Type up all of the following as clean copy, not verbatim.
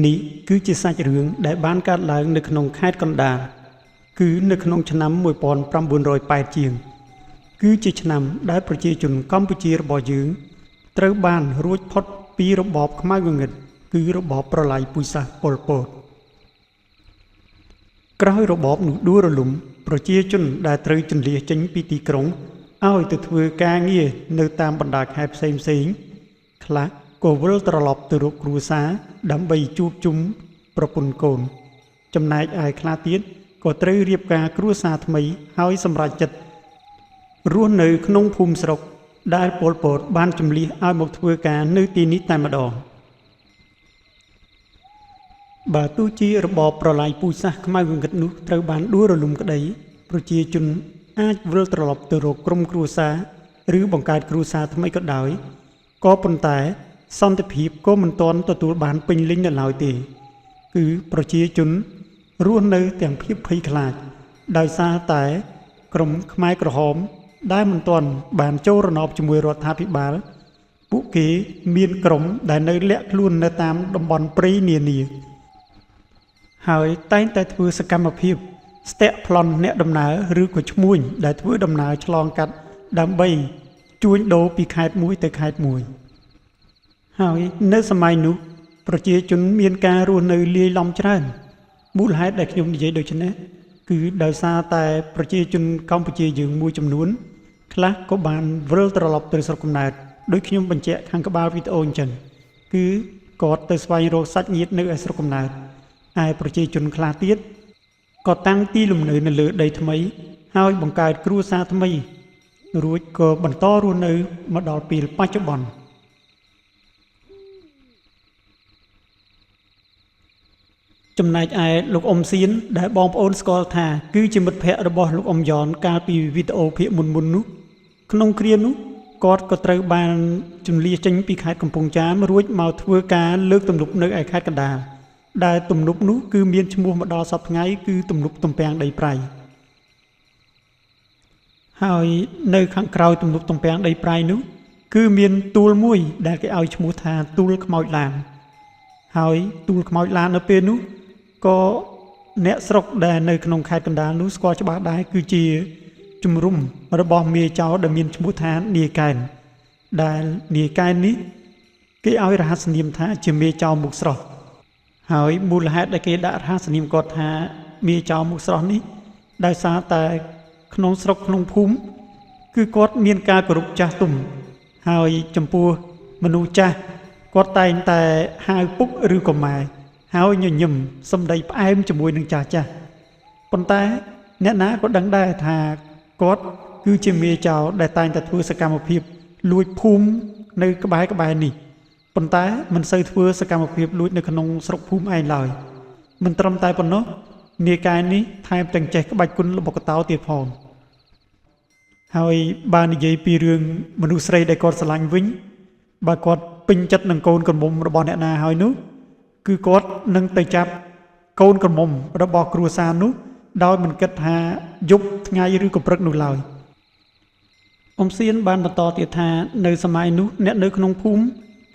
នេះគឺជាសាច់រឿងដែលបានកើតឡើងនៅក្នុងខេត្តកណ្ដាលគឺនៅក្នុងឆ្នាំ1908ជាងគឺជាឆ្នាំដែលប្រជាជនកម្ពុជារបស់យើងត្រូវបានរួចផុតពីរបបខ្មៅងងឹតគឺរបបប្រល័យពូជសាសន៍ប៉ុលពតក្រោយរបបនោះដួលរលំប្រជាជនដែលត្រូវជន្លៀសចេញពីទីក្រុងឲ្យទៅធ្វើការងារនៅតាមបណ្ដាខេត្តផ្សេងខ្លះក៏វិលត្រឡប់ទៅរកគ្រួសារដើម្បីជួបជុំប្រពន្ធកូនចំណែកឯខ្លះទៀតក៏ត្រូវរៀបការគ្រួសារថ្មីហើយសម្រេចចិត្តរស់នៅក្នុងភូមិស្រុកដែលប៉ុលពតបានជម្លៀសឲ្យមកធ្វើការនៅទីនេះតែម្ដងបើទោះជារបបប្រល័យពូជសាសន៍ខ្មៅងងឹតនោះត្រូវបានដួលរលំក្តីប្រជាជនអាចវិលត្រឡប់ទៅរកក្រុមគ្រួសារឬបង្កើតគ្រួសារថ្មីក៏ដោយក៏ប៉ុន្តែសន្តិភាពក៏មិនទាន់ទទួលបានពេញលេញនៅឡើយទេគឺប្រជាជនរស់នៅទាំងភាពភ័យខ្លាចដោយសារតែក្រុមខ្មែរក្រហមដែលមិនទាន់បានចូលរណបជាមួយរដ្ឋាភិបាលពួកគេមានក្រុមដែលនៅលាក់ខ្លួននៅតាមតំបន់ព្រៃនានាហើយតែងតែធ្វើសកម្មភាពស្ទាក់ប្លន់អ្នកដំណើរឬក៏ឈ្មួញដែលធ្វើដំណើរឆ្លងកាត់ដើម្បីជួញដូរពីខេត្តមួយទៅខេត្តមួយហើយនៅសម័យនោះប្រជាជនមានការរស់នៅលាយឡំច្រើនមូលហេតុដែលខ្ញុំនិយាយដូចនេះគឺដោយសារតែប្រជាជនកម្ពុជាយើងមួយចំនួនខ្លះក៏បានវិលត្រឡប់ទៅស្រុកកំណើតដោយខ្ញុំបញ្ជាក់ខាងក្បាលវីដេអូអញ្ចឹងគឺគាត់ទៅស្វែងរកសាច់ញាតិនៅឯស្រុកកំណើតឯប្រជាជនខ្លះទៀតក៏តាំងទីលំនៅនៅលើដីថ្មីហើយបង្កើតគ្រួសារថ្មីរួចក៏បន្តរស់នៅមកដល់ពេលបច្ចុប្បន្នចំណែកឯលោកអ៊ុំសៀនដែលបងប្អូនស្គាល់ថាគឺជាមិត្តភ័ក្តិរបស់លោកអ៊ុំយ៉នកាលពីវីដេអូភាគមុននោះក្នុងគ្រានោះគាត់ក៏ត្រូវបានជម្លៀសចេញពីខេត្តកំពង់ចាមរួចមកធ្វើការលើកទំនប់នៅឯខេត្តកណ្ដាលដែលទំនប់នោះគឺមានឈ្មោះមកដល់សប្តាហ៍ថ្ងៃគឺទំនប់ទំពាំងដីប្រៃហើយនៅខាងក្រោយទំនប់ទំពាំងដីប្រៃនោះគឺមានទួលមួយដែលគេឲ្យឈ្មោះថាទួលខ្មោចឡានហើយទួលខ្មោចឡាននៅពេលនោះក៏អ្នកស្រុកដែលនៅក្នុងខេត្តកណ្ដាលនោះស្គាល់ច្បាស់ដែរគឺជាជំរុំរបស់មេចៅដែលមានឈ្មោះថានាយកែនដែលនាយកែននេះគេឲ្យរហស្សនាមថាជាមេចៅមុខស្រស់ហើយមូលហេតុដែលគេដាក់រហស្សនាមគាត់ថាមេចៅមុខស្រស់នេះដោយសារតែក្នុងស្រុកក្នុងភូមិគឺគាត់មានការគោរពចាស់ទុំហើយចំពោះមនុស្សចាស់គាត់តែងតែហៅពុកឬក៏ម៉ែហើយញញឹមសម្ដីផ្អែមជាមួយនឹងចាស់ប៉ុន្តែអ្នកណាក៏ដឹងដែរថាគាត់គឺជាមេចៅដែលតែងតែធ្វើសកម្មភាពលួចភូមិនៅក្បែរនេះប៉ុន្តែមិនសូវធ្វើសកម្មភាពលួចនៅក្នុងស្រុកភូមិឯងឡើយមិនត្រឹមតែប៉ុណ្ណោះនាយកែនេះថែមទាំងចេះក្បាច់គុណល្បុក្កតោទៀតផងហើយបាននិយាយពីរឿងមនុស្សស្រីដែលគាត់ស្រឡាញ់វិញបើគាត់ពេញចិត្តនឹងកូនក្រមុំរបស់អ្នកណាហើយនោះគឺគាត់នឹងទៅចាប់កូនក្រមុំរបស់គ្រួសារនោះដោយមិនគិតថាយប់ថ្ងៃឬក៏ព្រឹកនោះឡើយអ៊ុំសៀនបានបន្តទៀតថានៅសម័យនោះអ្នកនៅក្នុងភូមិ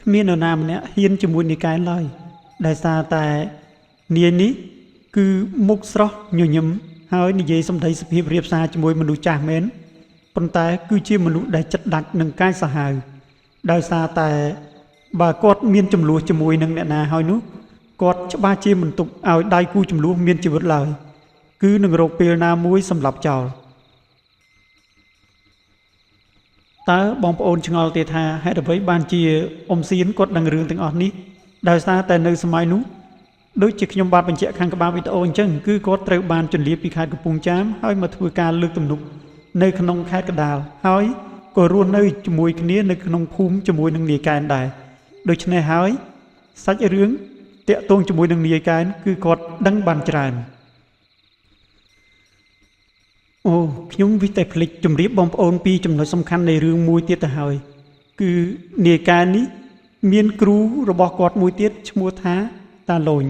គ្មាននរណាម្នាក់ហ៊ានជាមួយនាយកែនឡើយដោយសារតែនាយនេះគឺមុខស្រស់ញញឹមហើយនិយាយសម្ដីសុភាពរាបសារជាមួយមនុស្សចាស់មែនប៉ុន្តែគឺជាមនុស្សដែលចិត្តដាច់នឹងកាយសាហាវដោយសារតែបើគាត់មានចំនួនជាមួយនឹងអ្នកណាហើយនោះគាត់ច្បាស់ជាមិនទុកឲ្យដៃគូចំនួនមានជីវិតឡើយគឺនឹងរកពេលណាមួយសម្រាប់ចោលតើបងប្អូនឆ្ងល់ទេថាហេតុអ្វីបានជាអ៊ុំសៀនគាត់ដឹងរឿងទាំងអស់នេះដោយសារតែនៅសម័យនោះដូចជាខ្ញុំបានបញ្ជាក់ខាងក្បាលវីដេអូអញ្ចឹងគឺគាត់ត្រូវបានជន្លៀសពីខេត្តកំពង់ចាមហើយមកធ្វើការលើកទំនប់នៅក្នុងខេត្តកណ្ដាលហើយក៏រស់នៅជាមួយគ្នានៅក្នុងភូមិជាមួយនឹងនាយកែនដែរដូច្នេះហើយសាច់រឿងតាក់ទងជាមួយនឹងនាយកែនគឺគាត់ដឹងបានច្រើនអូខ្ញុំវិតែភ្លេចជម្រាបបងប្អូនពីចំណុចសំខាន់នៃរឿងមួយទៀតទៅហើយគឺនាយកែននេះមានគ្រូរបស់គាត់មួយទៀតឈ្មោះថាតាលូញ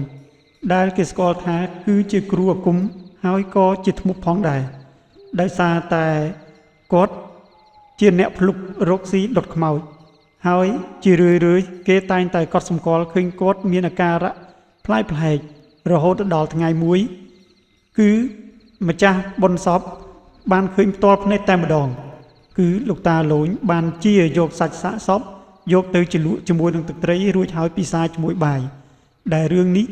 ដែលគេស្គាល់ថាគឺជាគ្រូអាគមហើយក៏ជាធ្មប់ផងដែរដោយសារតែគាត់ជាអ្នកភ្លុករកស៊ីដុតខ្មោចហើយជារឿយគេតែងតែកត់សម្គាល់ឃើញគាត់មានអាការៈ ផ្លែប្លែករហូតដល់ថ្ងៃមួយគឺម្ចាស់បុណ្យសពបានឃើញផ្ទាល់ភ្នែកតែម្ដងគឺលោកតាលូញបានជាយកសាច់សាកសពយកទៅជ្រលក់ជាមួយនឹងទឹកត្រីរួចហើយពិសាជាមួយបាយដែលរឿងនេះ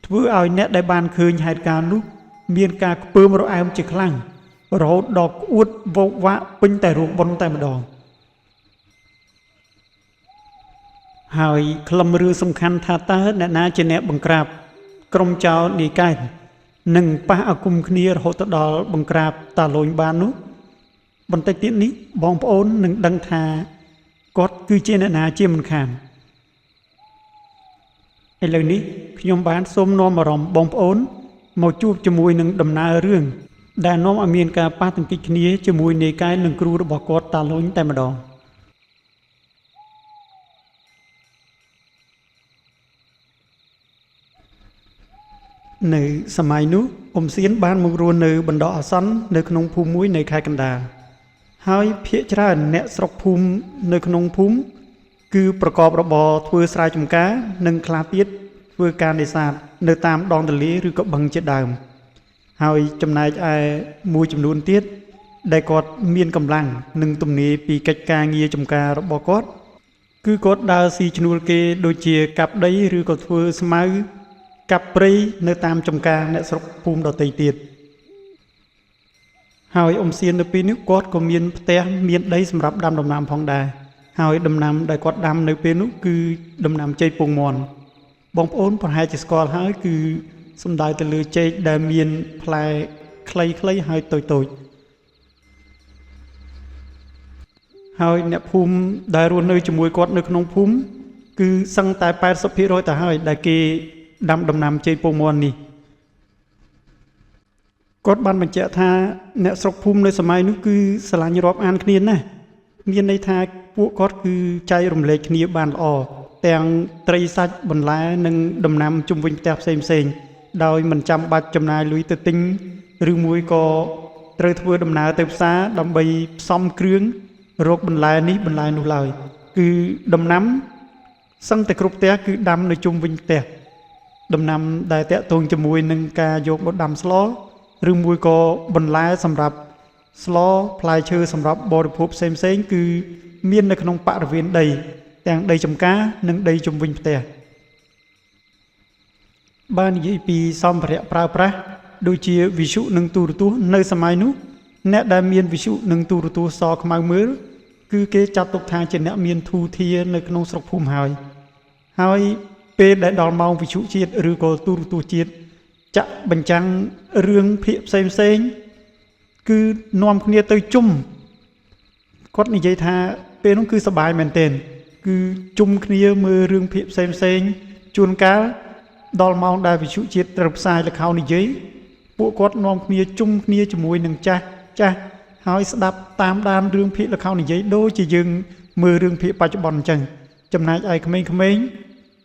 ធ្វើឲ្យអ្នកដែលបានឃើញហេតុការណ៍នោះមានការខ្ពើមរអែមជាខ្លាំងរហូតដល់ក្អួតវោកវាក់ពេញតែរូបបុណ្យតែម្ដងហើយខ្លឹមរឿងសំខាន់ថាតើអ្នកណាជាអ្នកបង្ក្រាបក្រុមចោរនីកែននិងប៉ះអាគមគ្នារហូតដល់បង្ក្រាបតាលូញបាននោះបន្តិចទៀតនេះបងប្អូននឹងដឹងថាគាត់គឺជាអ្នកណាជាមិនខានឥឡូវនេះខ្ញុំបានសូមនាំអារម្មណ៍បងប្អូនមកជួបជាមួយនឹងដំណើររឿងដែលនាំឲ្យមានការប៉ះទង្គិចគ្នាជាមួយនីកែននិងគ្រូរបស់គាត់តាលូញតែម្ដងនៅសម័យនោះអ៊ំសៀនបានមករស់នៅបណ្ដោះអាសន្ននៅក្នុងភូមិមួយនៅខេត្តកណ្ដាលហើយភាគច្រើនអ្នកស្រុកភូមិនៅក្នុងភូមិគឺប្រកបរបរធ្វើស្រែចម្ការនិងខ្លះទៀតធ្វើការនេសាទនៅតាមដងទន្លេឬក៏បឹងជាដើមហើយចំណែកឯមួយចំនួនទៀតដែលគាត់មានកម្លាំងនិងទំនេរពីកិច្ចការងារចម្ការរបស់គាត់គឺគាត់ដើរស៊ីឈ្នួលគេដូចជាកាប់ដីឬក៏ធ្វើស្មៅកាប់ព្រៃនៅតាមចម្ការអ្នកស្រុកភូមិដទៃទៀតហើយអ៊ំសៀននៅពេលនេះគាត់ក៏មានផ្ទះមានដីសម្រាប់ដាំដំណាំផងដែរហើយដំណាំដែលគាត់ដាំនៅពេលនោះគឺដំណាំចេកពងមាន់បងប្អូនប្រហែលជាស្គាល់ហើយគឺសំដៅទៅលើចេកដែលមានផ្លែខ្លីៗហើយតូចហើយអ្នកភូមិដែលរស់នៅជាមួយគាត់នៅក្នុងភូមិគឺសឹងតែ 80% ទៅហើយដែលគេដាំដំណាំចេកពងមាន់នេះគាត់បានបញ្ជាក់ថាអ្នកស្រុកភូមិនៅសម័យនោះគឺស្រឡាញ់រាប់អានគ្នាណាស់មានន័យថាពួកគាត់គឺចែករំលែកគ្នាបានល្អទាំងត្រីសាច់បន្លែនិងដំណាំជុំវិញផ្ទះផ្សេងៗដោយមិនចាំបាច់ចំណាយលុយទៅទិញឬមួយក៏ត្រូវធ្វើដំណើរទៅផ្សារដើម្បីផ្សំគ្រឿងរកបន្លែនេះបន្លែនោះឡើយគឺដំណាំសឹងតែគ្រប់ផ្ទះគឺដាំនៅជុំវិញផ្ទះដំណាំដែលតាក់ទងជាមួយនឹងការយកមកដាំស្លឬមួយក៏បន្លែសម្រាប់ស្លផ្លែឈើសម្រាប់បរិភោគផ្សេងៗគឺមាននៅក្នុងបរិវេណដីទាំងដីចម្ការនិងដីជុំវិញផ្ទះបាននិយាយពីសម្ភារៈប្រើប្រាស់ដូចជាវិទ្យុនិងទូរទស្សន៍នៅសម័យនោះអ្នកដែលមានវិទ្យុនិងទូរទស្សន៍សខ្មៅមើលគឺគេចាត់ទុកថាជាអ្នកមានធូរធារនៅក្នុងស្រុកភូមិហើយពេលដែលដល់ម៉ោងវិទ្យុជាតិឬក៏ទូរទស្សន៍ជាតិចាក់បញ្ចាំងរឿងភាគផ្សេងគឺនាំគ្នាទៅជុំគាត់និយាយថាពេលនោះគឺសប្បាយមែនទែនគឺជុំគ្នាមើលរឿងភាគផ្សេងជួនកាលដល់ម៉ោងដែលវិទ្យុជាតិត្រូវផ្សាយល្ខោននិយាយពួកគាត់នាំគ្នាជុំគ្នាជាមួយនឹងចាស់ហើយស្ដាប់តាមដានរឿងភាគល្ខោននិយាយដូចជាយើងមើលរឿងភាគបច្ចុប្បន្នអញ្ចឹងចំណែកឯក្មេងៗ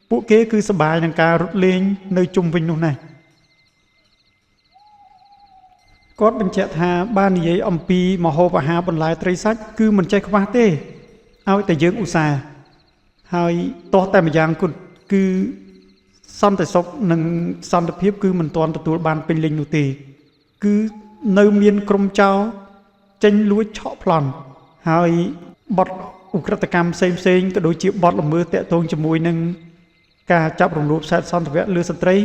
ពួកគេគឺសប្បាយនឹងការរត់លេងនៅជុំវិញនោះណាស់គាត់បញ្ជាក់ថាបាននិយាយអំពីម្ហូបអាហារបន្លែត្រីសាច់គឺមិនចេះខ្វះទេឲ្យតែយើងឧស្សាហ៍ហើយទាស់តែម្យ៉ាងគត់គឺសន្តិសុខនិងសន្តិភាពគឺមិនទាន់ទទួលបានពេញលេញនោះទេគឺនៅមានក្រុមចោរចេញលួចឆក់ប្លន់ហើយបទឧក្រិដ្ឋកម្មផ្សេងក៏ដូចជាបទល្មើសតាក់ទងជាមួយនឹងការចាប់រំលោភសេធសន្តិវៈលើស្ត្រី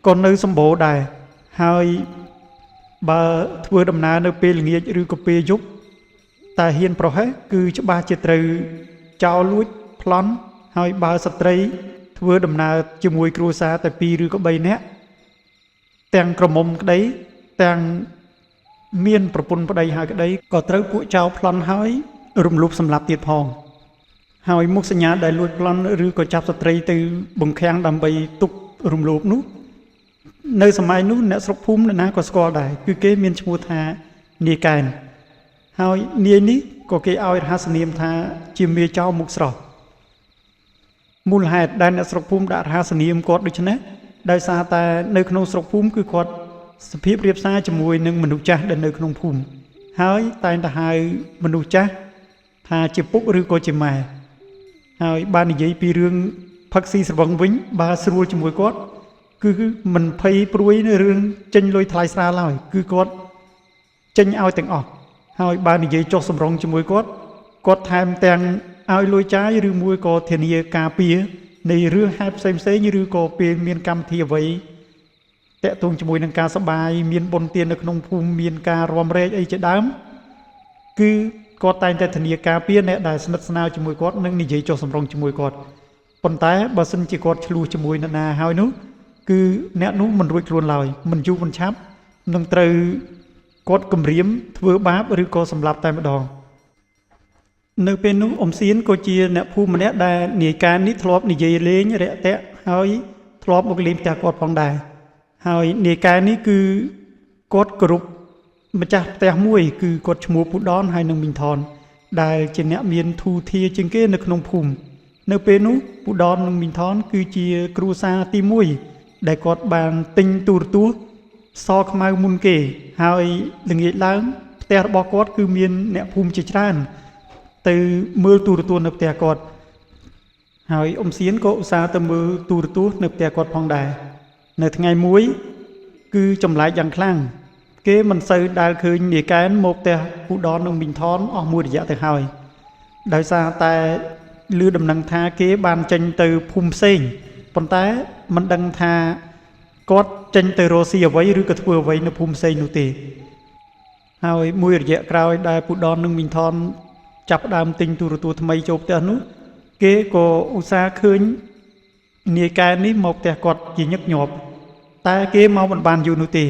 ក៏នៅសម្បូរដែរហើយបើធ្វើដំណើរនៅពេលល្ងាចឬក៏ពេលយប់តែហ៊ានប្រហែសគឺច្បាស់ជាត្រូវចោរលួចប្លន់ហើយបើស្ត្រីធ្វើដំណើរជាមួយគ្រួសារតែ2ឬក៏3នាក់ទាំងក្រមុំក្តីទាំងមានប្រពន្ធប្តីហើយក្តីក៏ត្រូវពួកចោរប្លន់ហើយរំលោភសម្លាប់ទៀតផងហើយមុខសញ្ញាដែលលួចប្លន់ឬក៏ចាប់ស្ត្រីទៅបង្ខាំងដើម្បីទុករំលោភនោះនៅសម័យនោះអ្នកស្រុកភូមិណាក៏ស្គាល់ដែរគឺគេមានឈ្មោះថានាយកែនហើយនាយនេះក៏គេឲ្យរហស្សនាមថាជាមាចោរមុខស្រស់មូលហេតុដែលអ្នកស្រុកភូមិដាក់រហស្សនាមគាត់ដូច្នេះដោយសារតែនៅក្នុងស្រុកភូមិគឺគាត់សភាពរៀបសារជាមួយនឹងមនុស្សចាស់ដែលនៅក្នុងភូមិហើយតែងតែហៅមនុស្សចាស់ថាជាពុកឬក៏ជាម៉ែហើយបាននិយាយពីរឿងផឹកស៊ីស្រវឹងវិញបើស្រួលជាមួយគាត់ គឺមិនភ័យព្រួយនៅរឿងចេញលុយថ្លៃស្រាលឡើយគឺគាត់ចេញឲ្យទាំងអស់ហើយបើនិយាយចុះសម្រងជាមួយគាត់ថែមទាំងឲ្យលុយចាយឬមួយក៏ធានាការពារនៃរឿងហេតុផ្សេងឬក៏ពេលមានកម្មវិធីអ្វីតាក់ទងជាមួយនឹងការសបាយមានបុណ្យទាននៅក្នុងភូមិមានការរំលែកអីជាដើមគឺគាត់តែងតែធានាការពារអ្នកដែលស្និទ្ធស្នាលជាមួយគាត់និងនិយាយចុះសម្រងជាមួយគាត់ប៉ុន្តែបើសិនជាគាត់ឆ្លោះជាមួយនរណាហើយនោះគឺអ្នកនោះមិនរួចខ្លួនឡើយមិនយូរមិនឆាប់នឹងត្រូវគាត់គំរាមធ្វើបាបឬក៏សម្លាប់តែម្ដងនៅពេលនោះអ៊ំសៀនក៏ជាអ្នកភូមិម្នាក់ដែលនាយការនេះធ្លាប់និយាយលេងរាក់ទាក់ហើយធ្លាប់មកលេងផ្ទះគាត់ផងដែរហើយនាយការនេះគឺគាត់គោរពម្ចាស់ផ្ទះមួយគឺគាត់ឈ្មោះពូដនហើយនឹងមីងថនដែលជាអ្នកមានធូរធារជាងគេនៅក្នុងភូមិនៅពេលនោះពូដននិងមីងថនគឺជាគ្រួសារទី1ដែលគាត់បានទិញទូរទស្សន៍សខ្មៅមុនគេហើយល្ងាចឡើងផ្ទះរបស់គាត់គឺមានអ្នកភូមិជាច្រើនទៅមើលទូរទស្សន៍នៅផ្ទះគាត់ហើយអ៊ំសៀនក៏ឧស្សាហ៍ទៅមើលទូរទស្សន៍នៅផ្ទះគាត់ផងដែរនៅថ្ងៃមួយគឺចម្លែកយ៉ាងខ្លាំងគេមិនសូវដែលឃើញនាយកែនមកផ្ទះពូដននិងមីងថនអស់មួយរយៈទៅហើយដោយសារតែឮដំណឹងថាគេបានចេញទៅភូមិផ្សេងប៉ុន្តែមិនដឹងថាគាត់ចេញទៅរកស៊ីអ្វីឬក៏ធ្វើអ្វីនៅភូមិផ្សេងនោះទេហើយមួយរយៈក្រោយដែលពូដននិងមីងថនចាប់ផ្ដើមទិញទូរទស្សន៍ថ្មីចូលផ្ទះនោះគេក៏ឧស្សាហ៍ឃើញនាយកែនេះមកផ្ទះគាត់ជាញឹកញាប់តែគេមកមិនបានយូរនោះទេ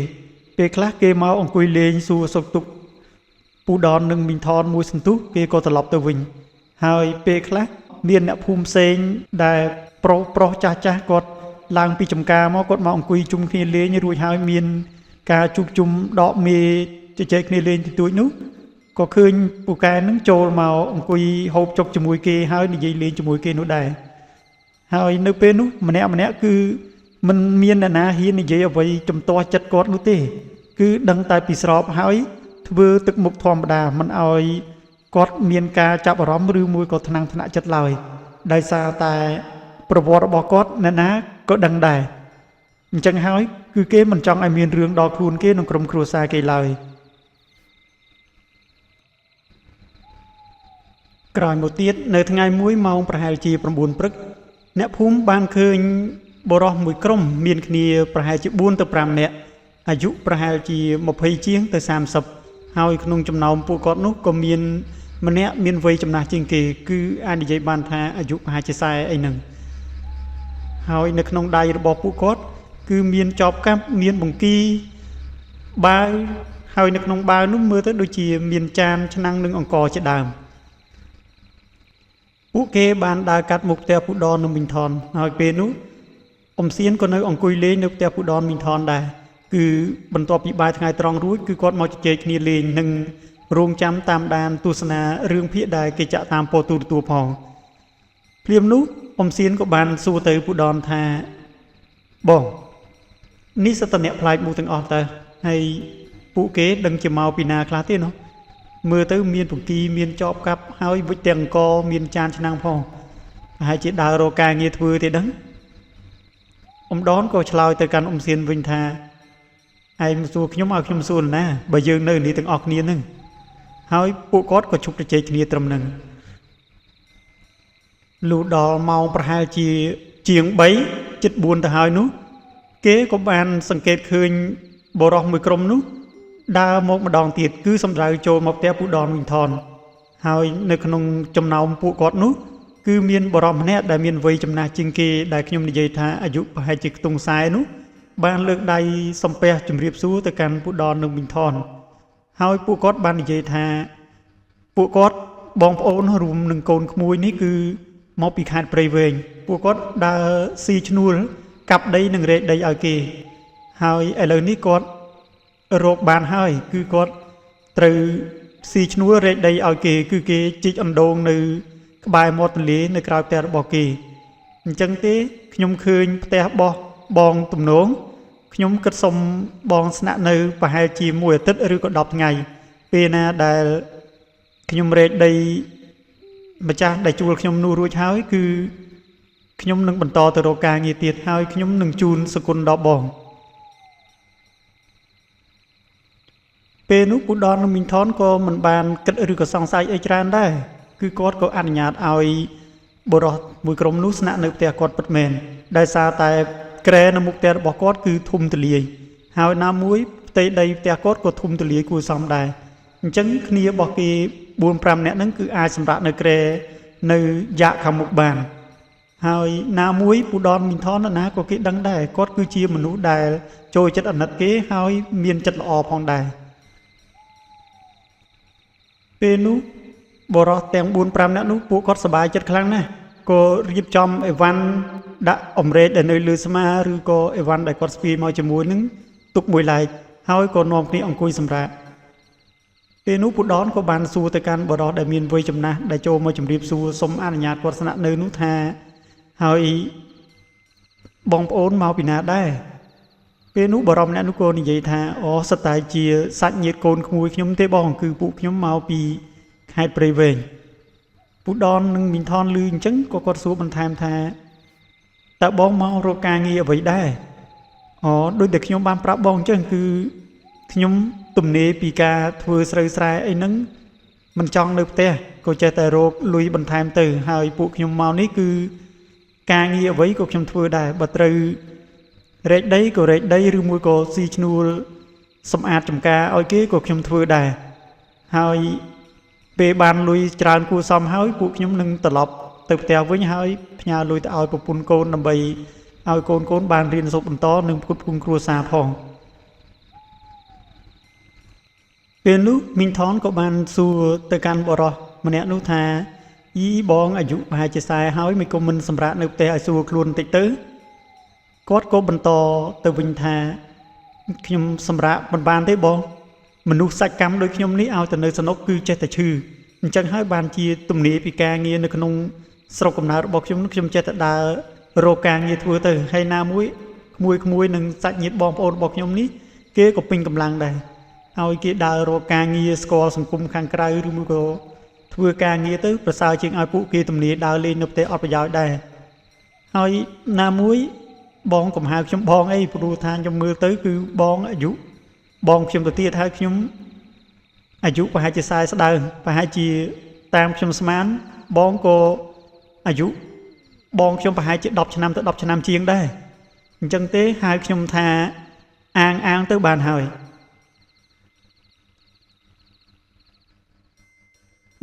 ពេលខ្លះគេមកអង្គុយលេងសួរសុខទុក្ខពូដននិងមីងថនមួយសន្ទុះគេក៏ត្រឡប់ទៅវិញហើយពេលខ្លះមានអ្នកភូមិផ្សេងដែលប្រុសចាស់គាត់ឡើងពីចំការមកគាត់មកអង្គុយជុំគ្នាលេងរួចហើយមានការជួបជុំដកមេជជែកគ្នាលេងទីទួចនោះក៏ឃើញពូកែនឹងចូលមកអង្គុយហូបចុកជាមួយគេហើយនិយាយលេងជាមួយគេនោះដែរហើយនៅពេលនោះម្នាក់គឺមិនមានអ្នកណាហ៊ាននិយាយអ្វីចំទាស់ចិត្តគាត់នោះទេគឺដឹងតែពីស្របហើយធ្វើទឹកមុខធម្មតាមិនអោយគាត់មានការចាប់អារម្មណ៍ឬមួយក៏ថ្នាក់ចិត្តឡើយដោយសារតែប្រវត្តិរបស់គាត់អ្នកណាក៏ដឹងដែរអញ្ចឹងហើយគឺគេមិនចង់ឲ្យមានរឿងដល់ខ្លួនគេក្នុងក្រុមគ្រួសារគេឡើយក្រោយមកទៀតនៅថ្ងៃមួយម៉ោងប្រហែលជា9ព្រឹកអ្នកភូមិបានឃើញបុរសមួយក្រុមមានគ្នាប្រហែលជា4ទៅ5នាក់អាយុប្រហែលជា20ជាងទៅ30ហើយក្នុងចំណោមពួកគាត់នោះក៏មានម្នាក់មានវ័យចំណាស់ជាងគេគឺអាចនិយាយបានថាអាយុប្រហែលជា40អីហ្នឹងហើយនៅក្នុងដៃរបស់ពួកគាត់គឺមានចបកាប់មានបង្គីបាវហើយនៅក្នុងបាវនោះមើលទៅដូចជាមានចានឆ្នាំងនិងអង្ករជាដើមពួកគេបានដើរកាត់មុខផ្ទះពូដននិងមីងថនហើយពេលនោះអ៊ំសៀនក៏នៅអង្គុយលេងនៅផ្ទះពូដនមីងថនដែរគឺបន្ទាប់ពីបាយថ្ងៃត្រង់រួចគឺគាត់មកជជែកគ្នាលេងនិងរងចាំតាមដានទស្សនារឿងភាគដែលគេចាក់តាមប៉ុស្តិ៍ទូរទស្សន៍ផងភ្លាមនោះអ៊ំសៀនក៏បានសួរទៅពូដនថាបងនេះសត្វអ្នកផ្លាយមួយទាំងអស់តើហើយពួកគេដឹងជាមកពីណាខ្លះទេណោះមើលទៅមានបង្គីមានចបកាប់ហើយវិចទាំងអង្គមានចានឆ្នាំងផងប្រហែលជាដើររកការងារធ្វើទេដឹងអ៊ំដនក៏ឆ្លើយទៅកាន់អ៊ំសៀនវិញថាឯងសួរខ្ញុំឲ្យខ្ញុំសួរណាបើយើងនៅនេះទាំងអស់គ្នានឹងហើយពួកគាត់ក៏ជប់ប្រជែកគ្នាត្រឹមនឹងលុះដល់ម៉ោងប្រហែលជាជាង3ជិត4ទៅហើយនោះគេក៏បានសង្កេតឃើញបុរសមួយក្រុមនោះដើរមកម្ដងទៀតគឺសម្ដៅចូលមកផ្ទះពូដនវិញថនហើយនៅក្នុងចំណោមពួកគាត់នោះគឺមានបុរសម្នាក់ដែលមានវ័យចំណាស់ជាងគេដែលខ្ញុំនិយាយថាអាយុប្រហែលជាខ្ទង់40នោះបានលើកដៃសំពះជម្រាបសួរទៅកាន់ពូដននិងវិញថនហើយពួកគាត់បាននិយាយថាពួកគាត់បងប្អូនរួមនឹងកូនក្មួយនេះគឺមកពីខេត្តព្រៃវែងពួកគាត់ដើរស៊ីឈ្នួលកាប់ដីនិងរែកដីឲ្យគេហើយឥឡូវនេះគាត់រកបានហើយគឺគាត់ត្រូវស៊ីឈ្នួលរែកដីឲ្យគេគឺគេជីកអណ្ដូងនៅក្បែរមាត់ទន្លេនៅក្រៅផ្ទះរបស់គេអញ្ចឹងទេខ្ញុំឃើញផ្ទះរបស់បងទំនងខ្ញុំគិតសុំបងស្នាក់នៅប្រហែលជាមួយអាទិត្យឬក៏10ថ្ងៃពេលណាដែលខ្ញុំរែកដីម្ចាស់ដែលជួលខ្ញុំនោះរួចហើយគឺ ខ្ញុំនឹងបន្តទៅរកការងារទៀតហើយខ្ញុំនឹងជូនសគុណដល់បងពេលនោះពូដននិងមីងថនក៏មិនបានគិតឬក៏សង្ស័យអីច្រើនដែរគឺគាត់ក៏អនុញ្ញាតឲ្យបុរសមួយក្រុមនោះស្នាក់នៅផ្ទះគាត់ពិតមែនដោយសារតែក្រែនៅមុខផ្ទះរបស់គាត់គឺធំទូលាយហើយណាមួយផ្ទៃដីផ្ទះគាត់ក៏ធំទូលាយគួរសមដែរអញ្ចឹងគ្នារបស់គេ 4-5 នាក់ហ្នឹងគឺអាចសម្រាប់នៅក្រែនៅយ៉ាកខាងមុខបានហើយណាមួយពូដនមីងថនណាក៏គេដឹងដែរគាត់គឺជាមនុស្សដែលចូលចិត្តអាណិតគេហើយមានចិត្តល្អផងដែរពេលនោះបរោះទាំង 4-5 នាក់នោះពួកគាត់សប្បាយចិត្តខ្លាំងណាស់ក៏រៀបចំអីវ៉ាន់ដាក់អម្រែកដែលនៅលើស្មាឬក៏អីវ៉ាន់ដែលគាត់ស្ពាយមកជាមួយនឹងទុកមួយឡែកហើយក៏នាំគ្នាអង្គុយសម្រាកពេលនោះពូដនក៏បានសួរទៅកាន់បរោះដែលមានវ័យចំណាស់ដែលចូលមកជម្រាបសួរសុំអនុញ្ញាតគាត់ស្នាក់នៅនោះថាហើយបងប្អូនមកពីណាដែរពេលនោះបរមម្នាក់នោះក៏និយាយថាអូសិតតែជាសាច់ញាតិកូនក្មួយខ្ញុំទេបងគឺពួកខ្ញុំមកពីខេត្តព្រៃវែងពូដននិងមីងថនឮអញ្ចឹងក៏គាត់សួរបន្ថែមថាតើបងមករកការងារអ្វីដែរអូដូចតែខ្ញុំបានប្រាប់បងអញ្ចឹងគឺខ្ញុំទំនេរពីការធ្វើស្រូវស្រែអីហ្នឹងមិនចង់នៅផ្ទះក៏ចេះតែរកលុយបន្ថែមទៅហើយពួកខ្ញុំមកនេះគឺការងារអ្វីក៏ខ្ញុំធ្វើដែរបើត្រូវរែកដីក៏រែកដីឬមួយក៏ស៊ីឈ្នួលសម្អាតចំការឲ្យគេក៏ខ្ញុំធ្វើដែរហើយពេលបានលុយច្រើនគួរសមហើយពួកខ្ញុំនឹងត្រឡប់ទៅផ្ទះវិញហើយផ្ញើលុយទៅឲ្យប្រពន្ធកូនដើម្បីឲ្យកូនបានរៀនសូត្របន្តនិងផ្គត់ផ្គង់គ្រួសារផងពេលនោះមីងថនក៏បានសួរទៅកាន់បរិសម្នាក់នោះថាយីបងអាយុប្រហែលជា40ហើយមិនក៏មិនសម្រាប់នៅផ្ទះឲ្យស្រួលខ្លួនបន្តិចទៅគាត់ក៏បន្តទៅវិញថាខ្ញុំសម្រាប់មិនបានទេបងមនុស្សសាច់កម្មដូចខ្ញុំនេះឲ្យទៅនៅសនុកគឺចេះតែឈឺអញ្ចឹងហើយបានជាទំនេរពីការងារនៅក្នុងស្រុកកំណើតរបស់ខ្ញុំចេះតែដើររកការងារធ្វើទៅហើយណាមួយក្មួយនឹងសាច់ញាតិបងប្អូនរបស់ខ្ញុំនេះគេក៏ពេញកម្លាំងដែរឲ្យគេដើររកការងារស្គាល់សង្គមខាងក្រៅឬមួយក៏ធ្វើការងារទៅប្រសើរជាងឲ្យពួកគេទំនេរដើរលេងនៅផ្ទះអត់ប្រយោជន៍ដែរហើយណាមួយបងកំហៅខ្ញុំបងអីព្រោះថាខ្ញុំមើលទៅគឺបងអាយុបងខ្ញុំទៅទៀតហើយខ្ញុំអាយុប្រហែលជា40ស្ដើងប្រហែលជាតាមខ្ញុំស្មានបងក៏អាយុបងខ្ញុំប្រហែលជា10ឆ្នាំទៅ10ឆ្នាំជាងដែរអញ្ចឹងទេហៅខ្ញុំថាអាងទៅបានហើយ